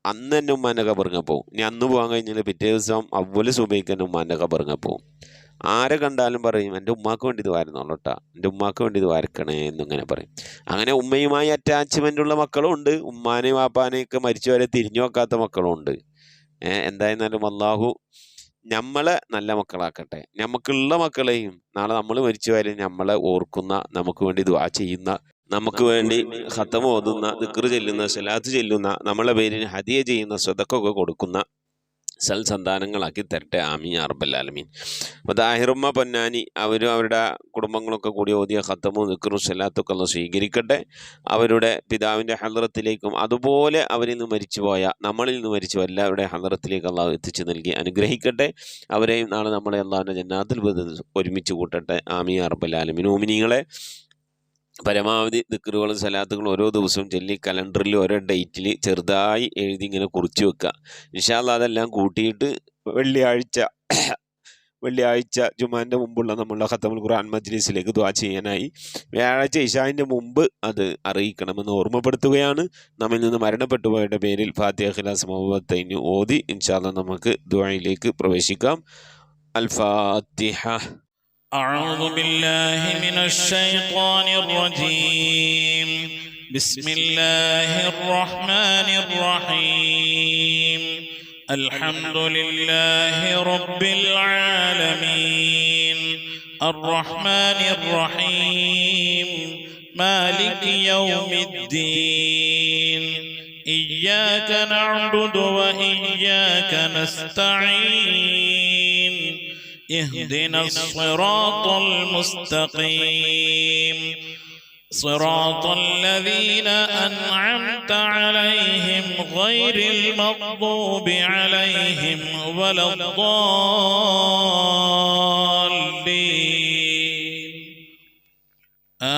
അന്ന് തന്നെ ഉമ്മാൻ്റെ ഖബറിങ്ങ പോവും. ഇനി അന്ന് പോകാൻ കഴിഞ്ഞാൽ പിറ്റേ ദിവസം അവല് സുബൈക്ക് തന്നെ ഉമ്മാൻ്റെ ഖബറിങ്ങ പോവും. ആരെ കണ്ടാലും പറയും, എൻ്റെ ഉമ്മാക്ക് വേണ്ടി ഇത് വാരുന്നുള്ളൂ കേട്ടോ, എൻ്റെ ഉമ്മാക്ക് വേണ്ടി ഇത് വാരക്കണേ എന്നിങ്ങനെ പറയും. അങ്ങനെ ഉമ്മയുമായി അറ്റാച്ച്മെൻ്റ് ഉള്ള മക്കളും ഉണ്ട്, ഉമ്മാനെയും വാപ്പാനെയൊക്കെ മരിച്ചവരെ തിരിഞ്ഞു നോക്കാത്ത മക്കളും ഉണ്ട്. എന്തായിരുന്നാലും അള്ളാഹു നമ്മളെ നല്ല മക്കളാക്കട്ടെ. നമുക്കുള്ള മക്കളെയും നാളെ നമ്മൾ മരിച്ചുവരെ നമ്മളെ ഓർക്കുന്ന, നമുക്ക് വേണ്ടി ദുആ ചെയ്യുന്ന, നമുക്ക് വേണ്ടി ഖത്തം ഓതുന്ന, ദിക്ർ ചെല്ലുന്ന, സലാത്ത് ചെല്ലുന്ന, നമ്മളെ പേരിന് ഹദിയ ചെയ്യുന്ന, സ്വതക്കൊക്കെ കൊടുക്കുന്ന സൽസന്താനങ്ങളാക്കി തരട്ടെ, ആമീൻ യാ റബ്ബൽ ആലമീൻ. അപ്പോൾ ദാഹിറുമ്മ പൊന്നാനി അവരും അവരുടെ കുടുംബങ്ങളൊക്കെ കൂടി ഓതിയ ഖത്തമും ദിക്റും സലാത്തൊക്കെ ഒന്ന് സ്വീകരിക്കട്ടെ. അവരുടെ പിതാവിൻ്റെ ഹളറത്തിലേക്കും അതുപോലെ അവരിൽ നിന്ന് മരിച്ചുപോയ, നമ്മളിൽ നിന്ന് മരിച്ചു എല്ലാവരുടെ ഹളറത്തിലേക്ക് അള്ളാഹു എത്തിച്ചു നൽകി അനുഗ്രഹിക്കട്ടെ. അവരെയും നാളെ നമ്മളെ അള്ളാഹുവിൻ്റെ ജന്നാത്തിൽ ഒരുമിച്ച് കൂട്ടട്ടെ, ആമീൻ യാ റബ്ബൽ ആലമീൻ. മോമിനീങ്ങളെ, പരമാവധി ദിക്റുകളും സലാത്തുകളും ഓരോ ദിവസവും ചൊല്ലി കലണ്ടറിൽ ഓരോ ഡേറ്റിൽ ചെറുതായി എഴുതി ഇങ്ങനെ കുറിച്ച് വെക്കുക. ഇൻഷാ അല്ലാഹ് അതെല്ലാം കൂട്ടിയിട്ട് വെള്ളിയാഴ്ച ജുമാൻ്റെ മുമ്പുള്ള നമ്മളുടെ ഖത്തമുൽ ഖുർആൻ മജ്ലിസിലേക്ക് ദുആ ചെയ്യാനായി വ്യാഴാഴ്ച ഇശാഇൻ്റെ മുമ്പ് അത് അറിയിക്കണമെന്ന് ഓർമ്മപ്പെടുത്തുകയാണ്. നമ്മിൽ നിന്ന് മരണപ്പെട്ടുപോയവരുടെ പേരിൽ ഫാത്തിഹ, ഇഖ്ലാസ്, മുഅവ്വദത്തൈൻ ഓതി ഇൻഷാ അല്ലാഹ് നമുക്ക് ദുആയിലേക്ക് പ്രവേശിക്കാം. അൽ ഫാത്തിഹ. أعوذ بالله من الشيطان الرجيم. بسم الله الرحمن الرحيم. الحمد لله رب العالمين الرحمن الرحيم مالك يوم الدين إياك نعبد وإياك نستعين اهدنا الصراط المستقيم صراط الذين أنعمت عليهم غير المغضوب عليهم ولا الضالين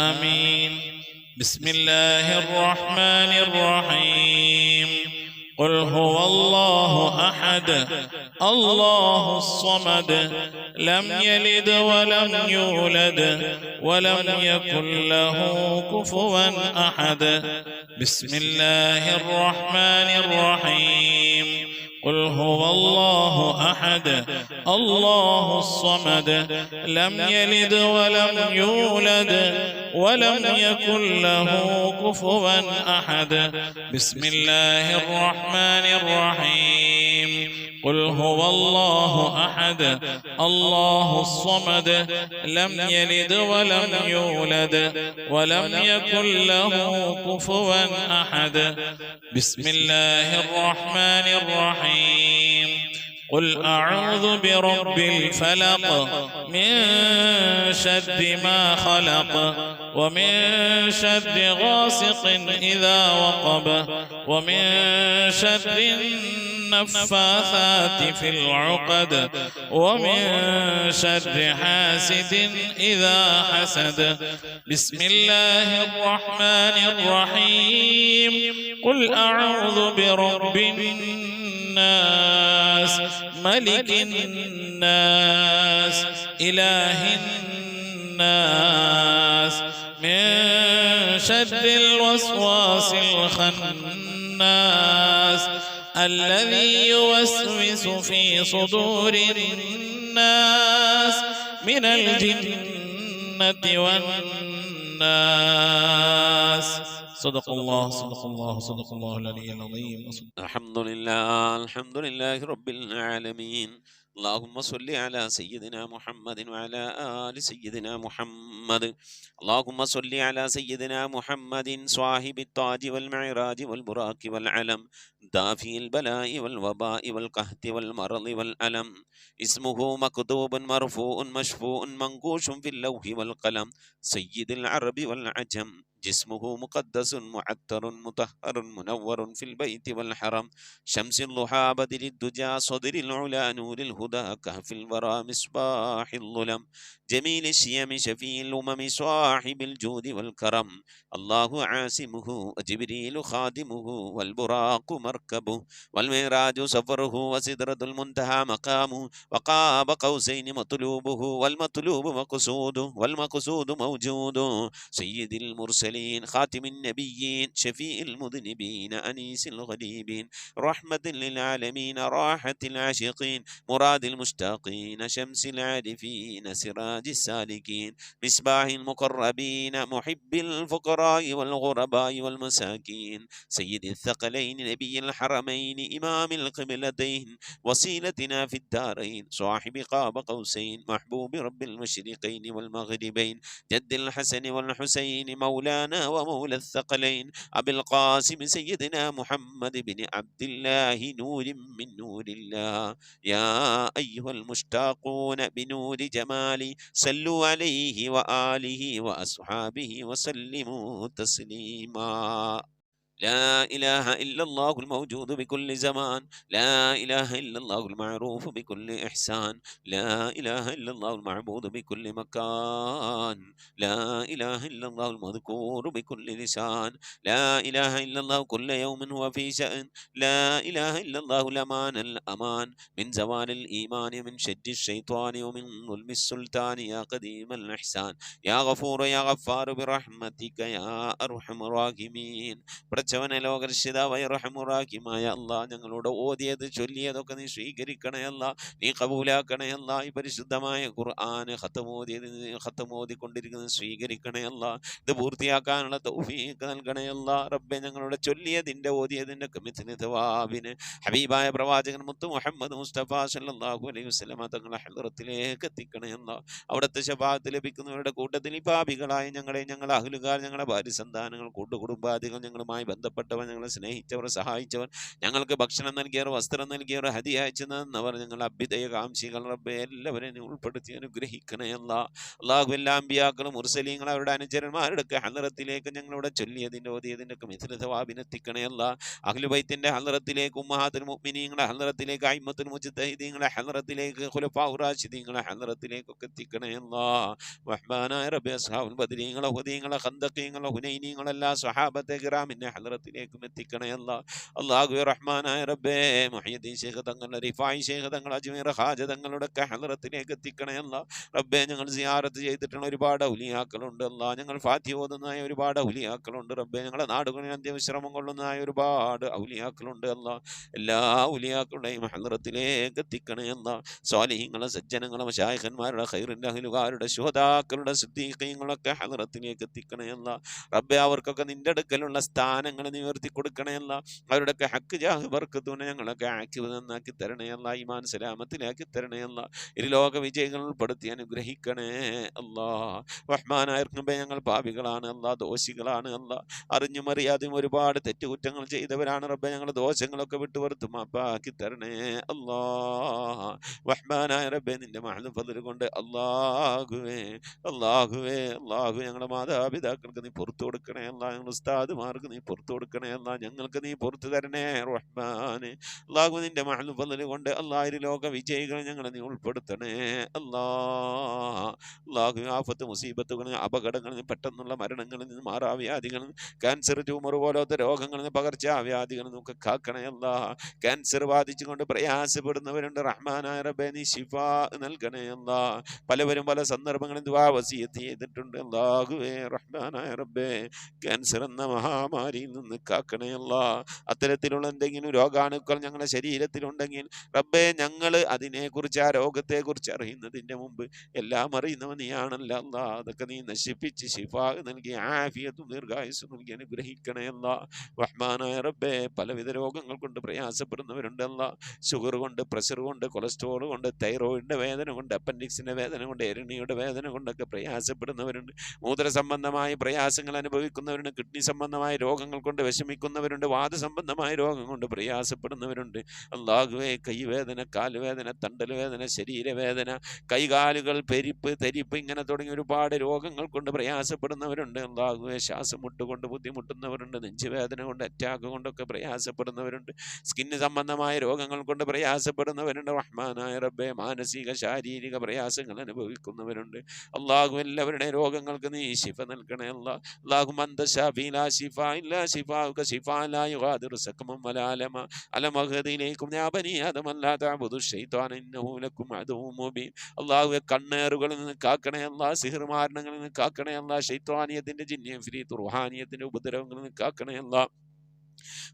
آمين. بسم الله الرحمن الرحيم. قل هو الله أحد الله الصمد لم يلد ولم يولد ولم يكن له كفوا أحد. بسم الله الرحمن الرحيم. قل هو الله أحد الله الصمد لم يلد ولم يولد ولم يكن له كفوا أحد. بسم الله الرحمن الرحيم. قل هو الله أحد الله الصمد لم يلد ولم يولد ولم يكن له كفوا أحد. بسم الله الرحمن الرحيم. قل أعوذ برب الفلق من شر ما خلق ومن شر غاسق إذا وقب ومن شر النفاثات في العقد ومن شر حاسد إذا حسد. بسم الله الرحمن الرحيم. قل أعوذ برب الناس ملك الناس إله الناس من شر الوسواس الخناس الذي يوسوس في صدور الناس من الجنة والناس. صدق الله صدق الله صدق الله العلي العظيم. الحمد لله رب العالمين. اللهم صل على سيدنا محمد وعلى آل سيدنا محمد. اللهم صل على سيدنا محمد صاحب التاج والمعراج والبراق والعلم دافي البلاء والوباء والقهط والمرض والألم. اسمه مكتوب مرفوع مشفوع منقوش في اللوح والقلم. سيد العرب والعجم. جسمه مقدس معطر مطهر منور في البيت والحرم. شمس الضحى بدر الدجى صدر العلا نور الهدى كهف الورى مصباح الظلم. جميل الشيم شفيع الأمم صاحب الجود والكرم. الله عاصمه وجبريل خادمه والبراق مركبه والمعراج سفره وسدرة المنتهى مقامه وقاب قوسين مطلوبه والمطلوب مقصوده والمقصود موجود. سيد المرسلين خاتم النبيين شفيع المذنبين أنيس الغريبين رحمة للعالمين راحة العاشقين مراد المشتاقين شمس العارفين سراج السالكين مصباح المقربين محب الفقراء والغرباء والمساكين. سيد الثقلين نبي الحرمين إمام القبلتين وسيلتنا في الدارين صاحب قاب قوسين محبوب رب المشرقين والمغربين جد الحسن والحسين مولانا ومولى الثقلين أبي القاسم سيدنا محمد بن عبد الله نور من نور الله. يا أيها المشتاقون بنور جمالي صلوا عليه وآله وأصحابه وسلموا تسليما. لا إله إلا الله الموجود بكل زمان. لا إله إلا الله المعروف بكل إحسان. لا إله إلا الله المعبود بكل مكان. لا إله إلا الله المذكور بكل لسان. لا إله إلا الله كل يوم هو في شأن. لا إله إلا الله الأمان الأمان من زوال الإيمان من شد الشيطان ومن ظلم السلطان. يا قديم الإحسان يا غفور يا غفار برحمتك يا أرحم الراحمين. പടച്ചവനെ ലോകരക്ഷിതാവായ റഹ്മാനുറഹീമായ അല്ലാഹ് ഞങ്ങളോട് ഓതിയത് ചൊല്ലിയതൊക്കെ നീ സ്വീകരിക്കണേ അല്ലാഹ്, നീ കബൂലാക്കണേ അല്ലാഹ്. ഈ പരിശുദ്ധമായ ഖുർആൻ ഖത്തമോദിക്കൊണ്ടിരിക്കുന്നത് സ്വീകരിക്കണേ അല്ലാഹ്. ഇത് പൂർത്തിയാക്കാനുള്ള തൗഫീഖ് നൽകണേ അല്ലാഹ്. റബ്ബേ ഞങ്ങളുടെ ചൊല്ലിയതിൻ്റെ ഓതിയതിൻ്റെ മിത്ല തവാബിന് ഹബീബായ പ്രവാചകൻ മുത്ത് മുഹമ്മദ് മുസ്തഫ സല്ലല്ലാഹു അലൈഹി വസല്ലമ തങ്ങളുടെ ഹളറത്തിലേക്ക് എത്തിക്കണേ അല്ലാഹ്. അവിടുത്തെ ശഫാഅത്ത് ലഭിക്കുന്നവരുടെ കൂട്ടത്തിൽ ഈ പാപികളായ ഞങ്ങളെ ഞങ്ങളുടെ അഹ്ലുകാർ ഞങ്ങളുടെ ഭാര്യ സന്താനങ്ങൾ കൂട്ടുകുടുംബാദികൾ ഞങ്ങളുമായി ബന്ധപ്പെട്ടവർ ഞങ്ങളെ സ്നേഹിച്ചവർ സഹായിച്ചവർ ഞങ്ങൾക്ക് ഭക്ഷണം നൽകിയവർ വസ്ത്രം നൽകിയവർ ഹദിയ അയച്ചു തന്നവർ ഞങ്ങളുടെ അഭ്യുദയ കാംക്ഷികൾ റബ്ബേ എല്ലാവരെയും ഉൾപ്പെടുത്തി അനുഗ്രഹിക്കണേ അല്ലാഹ്. അല്ലാഹു എല്ലാ അമ്പിയാക്കളും മുർസലീങ്ങൾ അവരുടെ അനുചരന്മാരുടെ ഹളറത്തിലേക്ക് ഞങ്ങളുടെ ചൊല്ലിയതിൻ്റെ ഓതിയതിൻ്റെ ഒക്കെ മിഥ്ല തവാബിനെത്തിക്കണേ അല്ലാഹ്. അഹ്ലു ബൈത്തിന്റെ ഹളറത്തിലേക്ക് ഉമ്മഹാത്തുൽ മുഅ്മിനീങ്ങളുടെ ഹളറത്തിലേക്ക് അയിമ്മത്തുൽ മുജ്തഹിദീങ്ങളുടെ ഹളറത്തിലേക്ക് ഖുലഫാഉർ റാഷിദീങ്ങളുടെ ഹളറത്തിലേക്കൊക്കെ എത്തിക്കണേ അല്ലാഹ്. റഹ്മാനായ റബ്ബേ അസ്ഹാബുൽ ബദരീങ്ങളെ ഹുദീങ്ങളെ ഖന്ദഖീങ്ങളെ ഹുനൈനീങ്ങളെല്ലാ സ്വഹാബത്തെ കിറാമിന്റെ ഹളറത്തിലേക്കും എത്തിക്കണേ അല്ലാഹ്. അല്ലാഹു റഹ്മാനായ റബ്ബേ മുഹയ്യിദ്ദീൻ ശൈഖ് തങ്ങളുടെ റിഫായി ശൈഖ് തങ്ങൾ അജ്മീർ ഹാജ തങ്ങളുടെ ഒക്കെ ഹളറത്തിലേക്ക് എത്തിക്കണേ അല്ലാഹ്. റബ്ബേ ഞങ്ങൾ സിയാറത്ത് ചെയ്തിട്ടുള്ള ഒരുപാട് ഔലിയാക്കളുണ്ട് അല്ലാഹ്. ഞങ്ങൾ ഫാത്തിഹ ഓതുന്നതായ ഒരുപാട് ഔലിയാക്കളുണ്ട് റബ്ബേ. ഞങ്ങളുടെ നാടുകളിൽ അന്ത്യവിശ്രമം കൊള്ളുന്നതായ ഒരുപാട് ഔലിയാക്കളുണ്ട് അല്ലാഹ്. എല്ലാ ഔലിയാക്കളുടെയും ഹളറത്തിലേക്ക് എത്തിക്കണേ അല്ലാഹ്. സ്വാലിഹീങ്ങളെ സജ്ജനങ്ങളെ മശായിഖന്മാരുടെ ഖൈറിന്റെ അഹ്ലുകാരുടെ ശുഹദാക്കളുടെ സിദ്ദീഖീങ്ങളൊക്കെ ഹളറത്തിലേക്ക് എത്തിക്കണേ അല്ലാഹ്. റബ്ബേ അവർക്കൊക്കെ നിന്റെ അടുക്കലുള്ള സ്ഥാനങ്ങൾ നിവർത്തി കൊടുക്കണേ അല്ലാഹ്. അവരുടെയൊക്കെ ഹക്ക് ജാഹ് ബർക്കത്തുനെ ഞങ്ങളൊക്കെ ആക്കിവ് നന്നാക്കി തരണേ അല്ലാഹ്. ഈമാൻ സലാമത്തിലാക്കി തരണേ അല്ലാഹ്. ഇരുലോക വിജയികൾ ഉൾപ്പെടുത്തി അനുഗ്രഹിക്കണേ അല്ലാഹ്. റഹ്മാനായ റബ്ബേ ഞങ്ങൾ പാപികളാണ് അല്ലാഹ്, ദോഷികളാണ് അല്ലാഹ്. അറിഞ്ഞും അറിയാതെയും ഒരുപാട് തെറ്റുകുറ്റങ്ങൾ ചെയ്തവരാണ് റബ്ബേ. ഞങ്ങളുടെ ദോഷങ്ങളൊക്കെ വിട്ടുപുറത്ത് മാപ്പാക്കി തരണേ അല്ലാഹ്. റഹ്മാനായ റബ്ബേ നിന്റെ മഹദ് ഫദ്ൽ കൊണ്ട് അല്ലാഹുവേ അല്ലാഹുവേ അല്ലാഹു ഞങ്ങളുടെ മാതാപിതാക്കൾക്ക് നീ പുറത്തു കൊടുക്കണേ അല്ലാഹ്. ഞങ്ങളുടെ ഉസ്താദുമാർക്ക് നീ പുറത്തു പുറത്തു കൊടുക്കണേ അല്ലാ, ഞങ്ങൾക്ക് നീ പുറത്തു തരണേ റഹ്മാനെ. അള്ളാഹു നിന്റെ മഹൽ ഫള് കൊണ്ട് അള്ളാഹ് ലോക വിജയികളെ ഞങ്ങളെ നീ ഉൾപ്പെടുത്തണേ അല്ലാ. അള്ളാഹു ആഫത്ത് മുസീബത്തുകളിൽ അപകടങ്ങളിൽ നിന്ന് പെട്ടെന്നുള്ള മരണങ്ങളിൽ നിന്ന് മാറാവ്യാധികളിൽ നിന്ന് ക്യാൻസർ ട്യൂമർ പോലത്തെ രോഗങ്ങളിൽ നിന്ന് പകർച്ചവ്യാധികളിൽ നിന്നൊക്കെ കാക്കണേ അല്ലാ. ക്യാൻസർ ബാധിച്ചുകൊണ്ട് പ്രയാസപ്പെടുന്നവരുണ്ട്, റഹ്മാനായ റബ്ബേ നീ ശിഫ നൽകണേ അല്ലാ. പലവരും പല സന്ദർഭങ്ങളിൽ ദുആ വസിയത്ത് ചെയ്തിട്ടുണ്ട്. അല്ലാഹുവേ റഹ്മാനായ റബ്ബേ ക്യാൻസർ എന്ന മഹാമാരിയിൽ നിന്ന് കാക്കണേ അല്ലാ. അത്തരത്തിലുള്ള എന്തെങ്കിലും രോഗാണുക്കൾ ഞങ്ങളുടെ ശരീരത്തിലുണ്ടെങ്കിൽ റബ്ബേ ഞങ്ങൾ അതിനെക്കുറിച്ച് ആ രോഗത്തെക്കുറിച്ച് അറിയുന്നതിൻ്റെ മുമ്പ് എല്ലാം അറിയുന്നവൻ നീയാണല്ലോ അല്ലാ. അതൊക്കെ നീ നശിപ്പിച്ച് ശിഫാ നൽകി ആഫിയത്തും ദീർഘായുസ്സും നൽകി അനുഗ്രഹിക്കണേ അല്ലാ. റഹ്മാനായ റബ്ബേ പലവിധ രോഗങ്ങൾ കൊണ്ട് പ്രയാസപ്പെടുന്നവരുണ്ട് അല്ലാ. ഷുഗർ കൊണ്ട്, പ്രഷർ കൊണ്ട്, കൊളസ്ട്രോൾ കൊണ്ട്, തൈറോയിഡിൻ്റെ വേദന കൊണ്ട്, അപ്പൻഡിക്സിൻ്റെ വേദന കൊണ്ട്, എരണിയുടെ വേദന കൊണ്ടൊക്കെ പ്രയാസപ്പെടുന്നവരുണ്ട്. മൂത്ര സംബന്ധമായ പ്രയാസങ്ങൾ അനുഭവിക്കുന്നവരുണ്ട്, കിഡ്നി സംബന്ധമായ രോഗങ്ങൾ കൊണ്ട് വിഷമിക്കുന്നവരുണ്ട്, വാദസംബന്ധമായ രോഗം കൊണ്ട് പ്രയാസപ്പെടുന്നവരുണ്ട്. അല്ലാഹുവേ കൈവേദന, കാലുവേദന, തണ്ടൽ വേദന, ശരീരവേദന, കൈകാലുകൾ പെരിപ്പ്, തെരിപ്പ് ഇങ്ങനെ തുടങ്ങി ഒരുപാട് രോഗങ്ങൾ കൊണ്ട് പ്രയാസപ്പെടുന്നവരുണ്ട്. അല്ലാഹുവേ ശ്വാസം മുട്ടുകൊണ്ട് ബുദ്ധിമുട്ടുന്നവരുണ്ട്, നെഞ്ചുവേദന കൊണ്ട്, അറ്റാക്ക് കൊണ്ടൊക്കെ പ്രയാസപ്പെടുന്നവരുണ്ട്, സ്കിന്ന് സംബന്ധമായ രോഗങ്ങൾ കൊണ്ട് പ്രയാസപ്പെടുന്നവരുണ്ട്. റഹ്മാനായ റബ്ബേ മാനസിക ശാരീരിക പ്രയാസങ്ങൾ അനുഭവിക്കുന്നവരുണ്ട്. അല്ലാഹു എല്ലാവരുടെയും രോഗങ്ങൾക്ക് നീ ശിഫ നൽകണേ അല്ലാ. അല്ലാഹു അന്ത ശാഫി ലാ ശിഫാ ഇല്ലാ ശിഫാഉക ശിഫാ ലാ യുഗാദിറു സഖമൻ വലാ അലമ അലം അഗ്ദിലൈക്കും യാ ബനി ആദം അല്ലാ തഅബുദു ശൈത്വാന ഇന്നഹു ലക്കും അദുവ്വുൻ മുബീൻ. അല്ലാഹു കണ്ണേറുകളിൽ നിന്ന് കാക്കണേ അല്ലാ, സിഹ്ർ മാരണങ്ങളിൽ നിന്ന് കാക്കണേ അല്ലാ, ശൈത്വാനിയത്തിന്റെ ജിന്നി ഇഫ്രീത്ത് റുഹാനിയത്തിന്റെ ഉപദ്രവങ്ങളിൽ നിന്ന് കാക്കണേ അല്ലാ.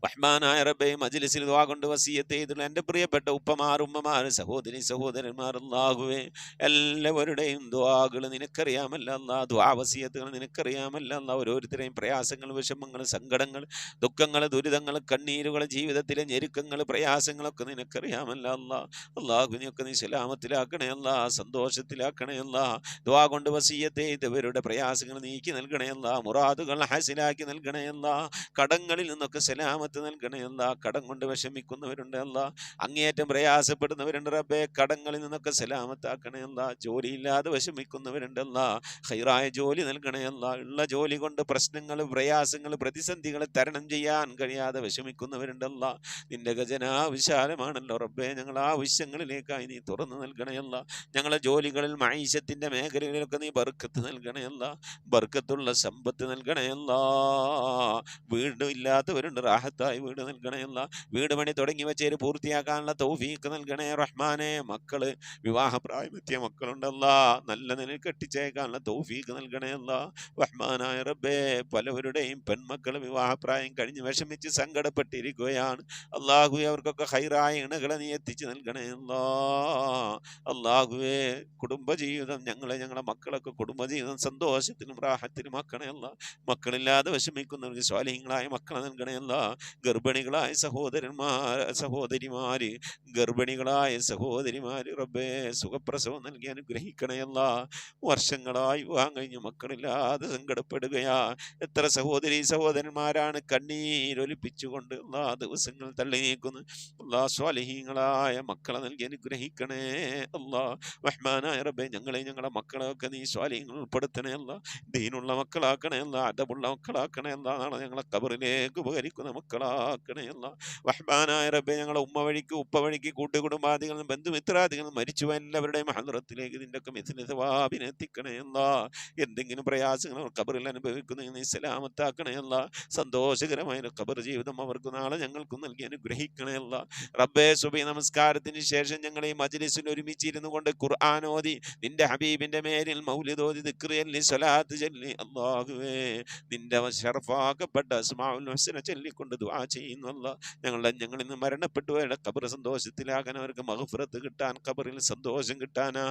റഹ്മാനായ റബ്ബേ മജ്ലിസിൽ ദുആ കൊണ്ട് വസിയത്ത് ചെയ്തിട്ടുള്ള എൻ്റെ പ്രിയപ്പെട്ട ഉപ്പമാർ, ഉമ്മമാർ, സഹോദരി സഹോദരന്മാർ, അല്ലാഹുവേ എല്ലാവരുടെയും ദുആകൾ നിനക്കറിയാമല്ലോ അല്ലാ. ദുആ വസിയത്തുകൾ നിനക്കറിയാമല്ലോ അല്ലാ. ഓരോരുത്തരെയും പ്രയാസങ്ങൾ, വിഷമങ്ങൾ, സങ്കടങ്ങൾ, ദുഃഖങ്ങൾ, ദുരിതങ്ങൾ, കണ്ണീരുകൾ, ജീവിതത്തിലെ ഞെരുക്കങ്ങൾ, പ്രയാസങ്ങളൊക്കെ നിനക്കറിയാമല്ലോ അല്ലാ. അല്ലാഹുവിനെയൊക്കെ നീ സലാമത്തിലാക്കണേ അല്ലാ, സന്തോഷത്തിലാക്കണേ അല്ലാ. ദുആ കൊണ്ട് വസിയത്ത് ചെയ്തവരുടെ പ്രയാസങ്ങൾ നീക്കി നൽകണേ അല്ലാ, മുറാദുകൾ ഹാസിലാക്കി നൽകണേ അല്ലാ. കടങ്ങളിൽ നിന്നൊക്കെ സലാമത്ത് നൽകണേ അല്ലാ. കടം കൊണ്ട് വിഷമിക്കുന്നവരുണ്ട് അല്ലാ, അങ്ങേയറ്റം പ്രയാസപ്പെടുന്നവരുണ്ട് റബ്ബേ, കടങ്ങളിൽ നിന്നൊക്കെ സലാമത്താക്കണേ അല്ലാ. ജോലിയില്ലാതെ വിഷമിക്കുന്നവരുണ്ട് അല്ലാ, ഖൈറായ ജോലി നൽകണേ അല്ലാ. ഉള്ള ജോലി കൊണ്ട് പ്രശ്നങ്ങൾ, പ്രയാസങ്ങൾ, പ്രതിസന്ധികൾ തരണം ചെയ്യാൻ കഴിയാതെ വിഷമിക്കുന്നവരുണ്ട് അല്ലാ. നിന്റെ ഖജനാ വിശാലമാണല്ലോ റബ്ബേ, ഞങ്ങൾ ആവശ്യങ്ങളിലേക്കായി നീ തുറന്നു നൽകണേ അല്ലാ. ഞങ്ങളെ ജോലികളിൽ മഈശത്തിന്റെ മേഖലകളിലൊക്കെ നീ ബർക്കത്ത് നൽകണേ അല്ലാ, ബർക്കത്തുള്ള സമ്പത്ത് നൽകണേ അല്ലാ. വീട് ഇല്ലാത്തവരുണ്ട്, റാഹത്തായി വീട് നൽകണേ അല്ലാ. വീട് പണി തുടങ്ങി വെച്ചേര് പൂർത്തിയാക്കാനുള്ള തൗഫീഖ് നൽകണേ റഹ്മാനെ. മക്കള് വിവാഹപ്രായമെത്തിയ മക്കളുണ്ടല്ലാ, നല്ല നിലയിൽ കെട്ടിച്ചേക്കാനുള്ള തൗഫീഖ് നൽകണേ അല്ലാ. റഹ്മാനായ റബ്ബേ പലവരുടെയും പെൺമക്കൾ വിവാഹപ്രായം കഴിഞ്ഞ് വിഷമിച്ച് സങ്കടപ്പെട്ടിരിക്കുകയാണ്. അല്ലാഹുവേ അവർക്കൊക്കെ ഹൈറായ ഇണകളെ നീ എത്തിച്ചു നൽകണേ അല്ലാ. അല്ലാഹുവേ കുടുംബജീവിതം ഞങ്ങളെ മക്കളൊക്കെ കുടുംബജീവിതം സന്തോഷത്തിലും റാഹത്തിലും ആക്കണേ അല്ലാ. മക്കളില്ലാതെ വിഷമിക്കുന്നവർക്ക് സ്വാലിഹീങ്ങളായ മക്കളെ നൽകണേ അല്ലാ. ഗർഭിണികളായ സഹോദരിമാര് റബ്ബേ സുഖപ്രസവം നൽകി അനുഗ്രഹിക്കണേ അല്ലാ. വർഷങ്ങളായി വിവാഹം കഴിഞ്ഞ് മക്കളില്ലാതെ സങ്കടപ്പെടുകയാ. എത്ര സഹോദരി സഹോദരന്മാരാണ് കണ്ണീരൊലിപ്പിച്ചുകൊണ്ട് അല്ലാ ദിവസങ്ങൾ തള്ളി നീക്കുന്നു. അല്ലാ സ്വാലിഹീങ്ങളായ മക്കളെ നൽകി അനുഗ്രഹിക്കണേ അല്ലാ. റഹ്മാനായ റബ്ബേ ഞങ്ങളെ മക്കളെയൊക്കെ നീ സ്വാലിഹീങ്ങൾ ഉൾപ്പെടുത്തണേ അല്ലാ. ദീനുള്ള മക്കളാക്കണേ അല്ലാ, അദബുള്ള മക്കളാക്കണേ അല്ലാ. നാളെ ഞങ്ങളെ ഖബറിലേക്ക് ഉപകരിക്കുന്ന മക്കളാക്കണേ അല്ലാ. റഹ്മാനായ റബ്ബേ ഞങ്ങളെ ഉമ്മ വഴിക്ക്, ഉപ്പ വഴിക്ക്, കൂട്ടുകുടുംബാദികളും ബന്ധുമിത്രാദികളും മരിച്ചു എല്ലാവരുടെയും ഹദ്റത്തിലേക്ക് നിന്റെയൊക്കെ മിഥില സവാബിനെ എത്തിക്കണേ അല്ലാ. എന്തെങ്കിലും പ്രയാസങ്ങൾ ഖബറിൽ അനുഭവിക്കുന്ന നീ സലാമത്താക്കണേ അല്ലാ. സന്തോഷകരമായ ഖബർ ജീവിതം അവർക്ക് നാളെ ഞങ്ങൾക്കും നൽകി അനുഗ്രഹിക്കണേ അല്ലാ. റബ്ബേ സുബഹി നമസ്കാരത്തിന് ശേഷം ഞങ്ങൾ ഈ മജ്ലിസിൽ ഒരുമിച്ചിരുന്നു കൊണ്ട് ഖുർആൻ ഓതി, നിന്റെ ഹബീബിന്റെ മേലിൽ മൗലിദ് ഓതി, ദിക്ർ ചൊല്ലി, സ്വലാത്ത് ചൊല്ലി, അല്ലാഹുവേ നിന്റെ ശറഫാക്കപ്പെട്ട അസ്മാഉൽ ഹുസ്ന ചൊല്ലിക്കൊണ്ട് ദുആ ചെയ്യുന്നു അല്ലാ. ഞങ്ങൾ ഇന്ന് മരണപ്പെട്ടുപോയവരുടെ ഖബർ സന്തോഷത്തിലാകാൻ, അവർക്ക് മഗ്ഫിറത്ത് കിട്ടാൻ, ഖബറിൽ സന്തോഷം കിട്ടാനാ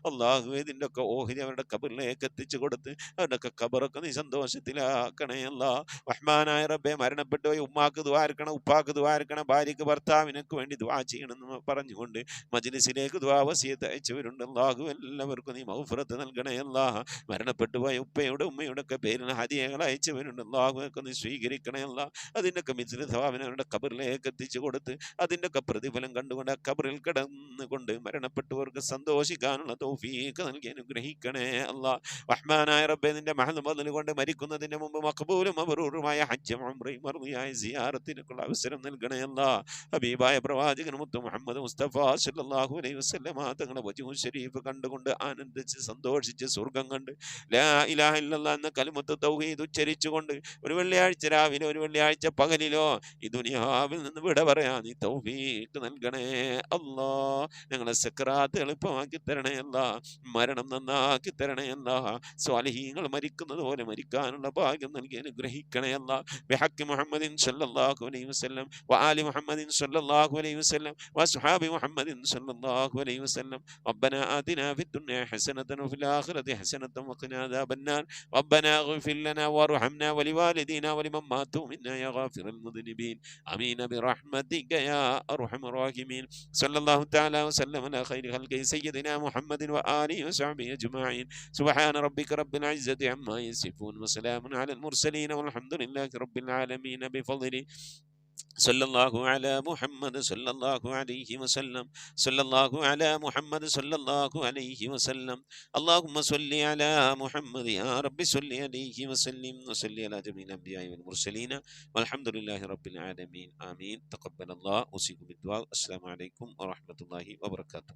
അല്ലാഹുവേ ഇതിൻ്റെ ഒക്കെ ഓഹരി അവരുടെ ഖബറിലേക്ക് എത്തിച്ചു കൊടുത്ത് അവരുടെയൊക്കെ ഖബറൊക്കെ നീ സന്തോഷത്തിലാക്കണേ അല്ലാ. റഹ്മാനായ റബ്ബേ മരണപ്പെട്ടുപോയി ഉമ്മാക്ക് ദുആ ഇരിക്കണം, ഉപ്പാക്ക് ദുആ ഇരിക്കണം, ഭാര്യക്ക് ഭർത്താവിനൊക്കെ വേണ്ടി ദുആ ചെയ്യണമെന്ന് പറഞ്ഞുകൊണ്ട് മജ്ലിസിലേക്ക് ദുആ വസിയത്ത് അയച്ചവരുണ്ട് അല്ലാഹു എല്ലാവർക്കും നീ മഗ്ഫിറത്ത് നൽകണേ അല്ലാഹ്. മരണപ്പെട്ടു പോയ ഉപ്പയുടെ ഉമ്മയുടെ ഒക്കെ പേരിൽ ഹദിയകൾ അയച്ചവരുണ്ട് അല്ലാഹു നീ സ്വീകരിക്കണേ അല്ലാഹ്. അതിൻ്റെയൊക്കെ മിസ്ലു സവാബിനെ അവരുടെ ഖബറിലേക്ക് എത്തിച്ചു കൊടുത്ത് അതിൻ്റെയൊക്കെ പ്രതിഫലം കണ്ടുകൊണ്ട് ആ ഖബറിൽ കിടന്നുകൊണ്ട് മരണപ്പെട്ടവർക്ക് സന്തോഷിക്കാനുള്ള തൗഫീഖ് നൽകി അനുഗ്രഹിക്കണേ അല്ലാഹ്. റഹ്മാനായ റബ്ബേ, നിന്റെ മഹദ് ഫദ്ൽ കൊണ്ട് മരിക്കുന്നതിന് മുമ്പ് മഖബൂലും മബ്റൂറുമായ ഹജ്ജും ഉംറയും മർദിയായ സിയാറത്തിനുള്ള അവസരം നൽകണേ അല്ലാഹ്. ഹബീബായ പ്രവാചകൻ മുത്ത് മുഹമ്മദ് മുസ്തഫ സല്ലല്ലാഹു അലൈഹി വസല്ലം തങ്ങളുടെ വജ്ഹു ശരീഫ് കണ്ടുകൊണ്ട് ആനന്ദിച്ച് സന്തോഷിച്ച് സ്വർഗം കണ്ട് ലാ ഇലാഹ ഇല്ലല്ലാഹ് എന്ന കലിമത്ത് തൗഹീദ് ഉച്ചരിച്ചുകൊണ്ട് ഒരു വെള്ളിയാഴ്ച രാവിലെ ഒരു വെള്ളിയാഴ്ച പകലിലോ ഈ ദുനിയാവിൽ നിന്ന് വിട പറയാ നീ തൗഫീഖ് നൽകണേ അല്ലാഹ്. ഞങ്ങളെ സക്കറാത്ത് എളുപ്പമാക്കി തരണേ അല്ലാഹ്. മരണം നന്നാക്കി തരണേ അല്ലാഹ്. സ്വാലിഹീങ്ങൾ മരിക്കുന്നത് പോലെ മരിക്കാനുള്ള ഭാഗ്യം നൽകി അനുഗ്രഹിക്കണേ അല്ലാഹ്. ബിഹഖ് മുഹമ്മദിൻ സല്ലല്ലാഹു അലൈഹി വസല്ലം വആലി മുഹമ്മദിൻ സല്ലല്ലാഹു അലൈഹി വസല്ലം വഅസ്ഹാബി മുഹമ്മദിൻ സല്ലല്ലാഹു അലൈഹി വസല്ലം. റബ്ബനാ ആതിനാ ഫിദ്ദുനിയ ഹസനതൻ വഫിൽ ആഖിറതി ഹസനതൻ വഖിനാ അദാബന്നാർ. റബ്ബനാ ഇഗ്ഫിർ ലനാ വർഹംനാ വലിവാലിദീനാ വലിമൻ മാതു മിന്നാ യാ ഗാഫിറൽ മുദ്നിബീൻ. ആമീൻ ബിറഹ്മതിക യാ അർഹമർ റഹീമീൻ. സല്ലല്ലാഹു തആല വസല്ലം അലാ ഖൈരി ഖൽഖി സയ്യിദിനാ മുഹമ്മദിൻ വആലിഹി വസഹ്ബിഹി അജ്മഈൻ. സുബ്ഹാന റബ്ബിക റബ്ബിൽ ഇസ്സതി അമ്മാ യസിഫൂൻ വസലാമുൻ അലൽ മുർസലീൻ വൽഹംദുലില്ലാഹി റബ്ബിൽ ആലമീൻ ബിഫദ്ലി صلى الله على محمد صلى الله عليه وسلم. صلى الله على محمد صلى الله عليه وسلم. اللهم صل على محمد يا رب صل عليه وسلم وصل على جميع الأنبياء والمرسلين والحمد لله رب العالمين. آمين. تقبل الله. أوصيكم بالدعاء. السلام عليكم ورحمة الله وبركاته.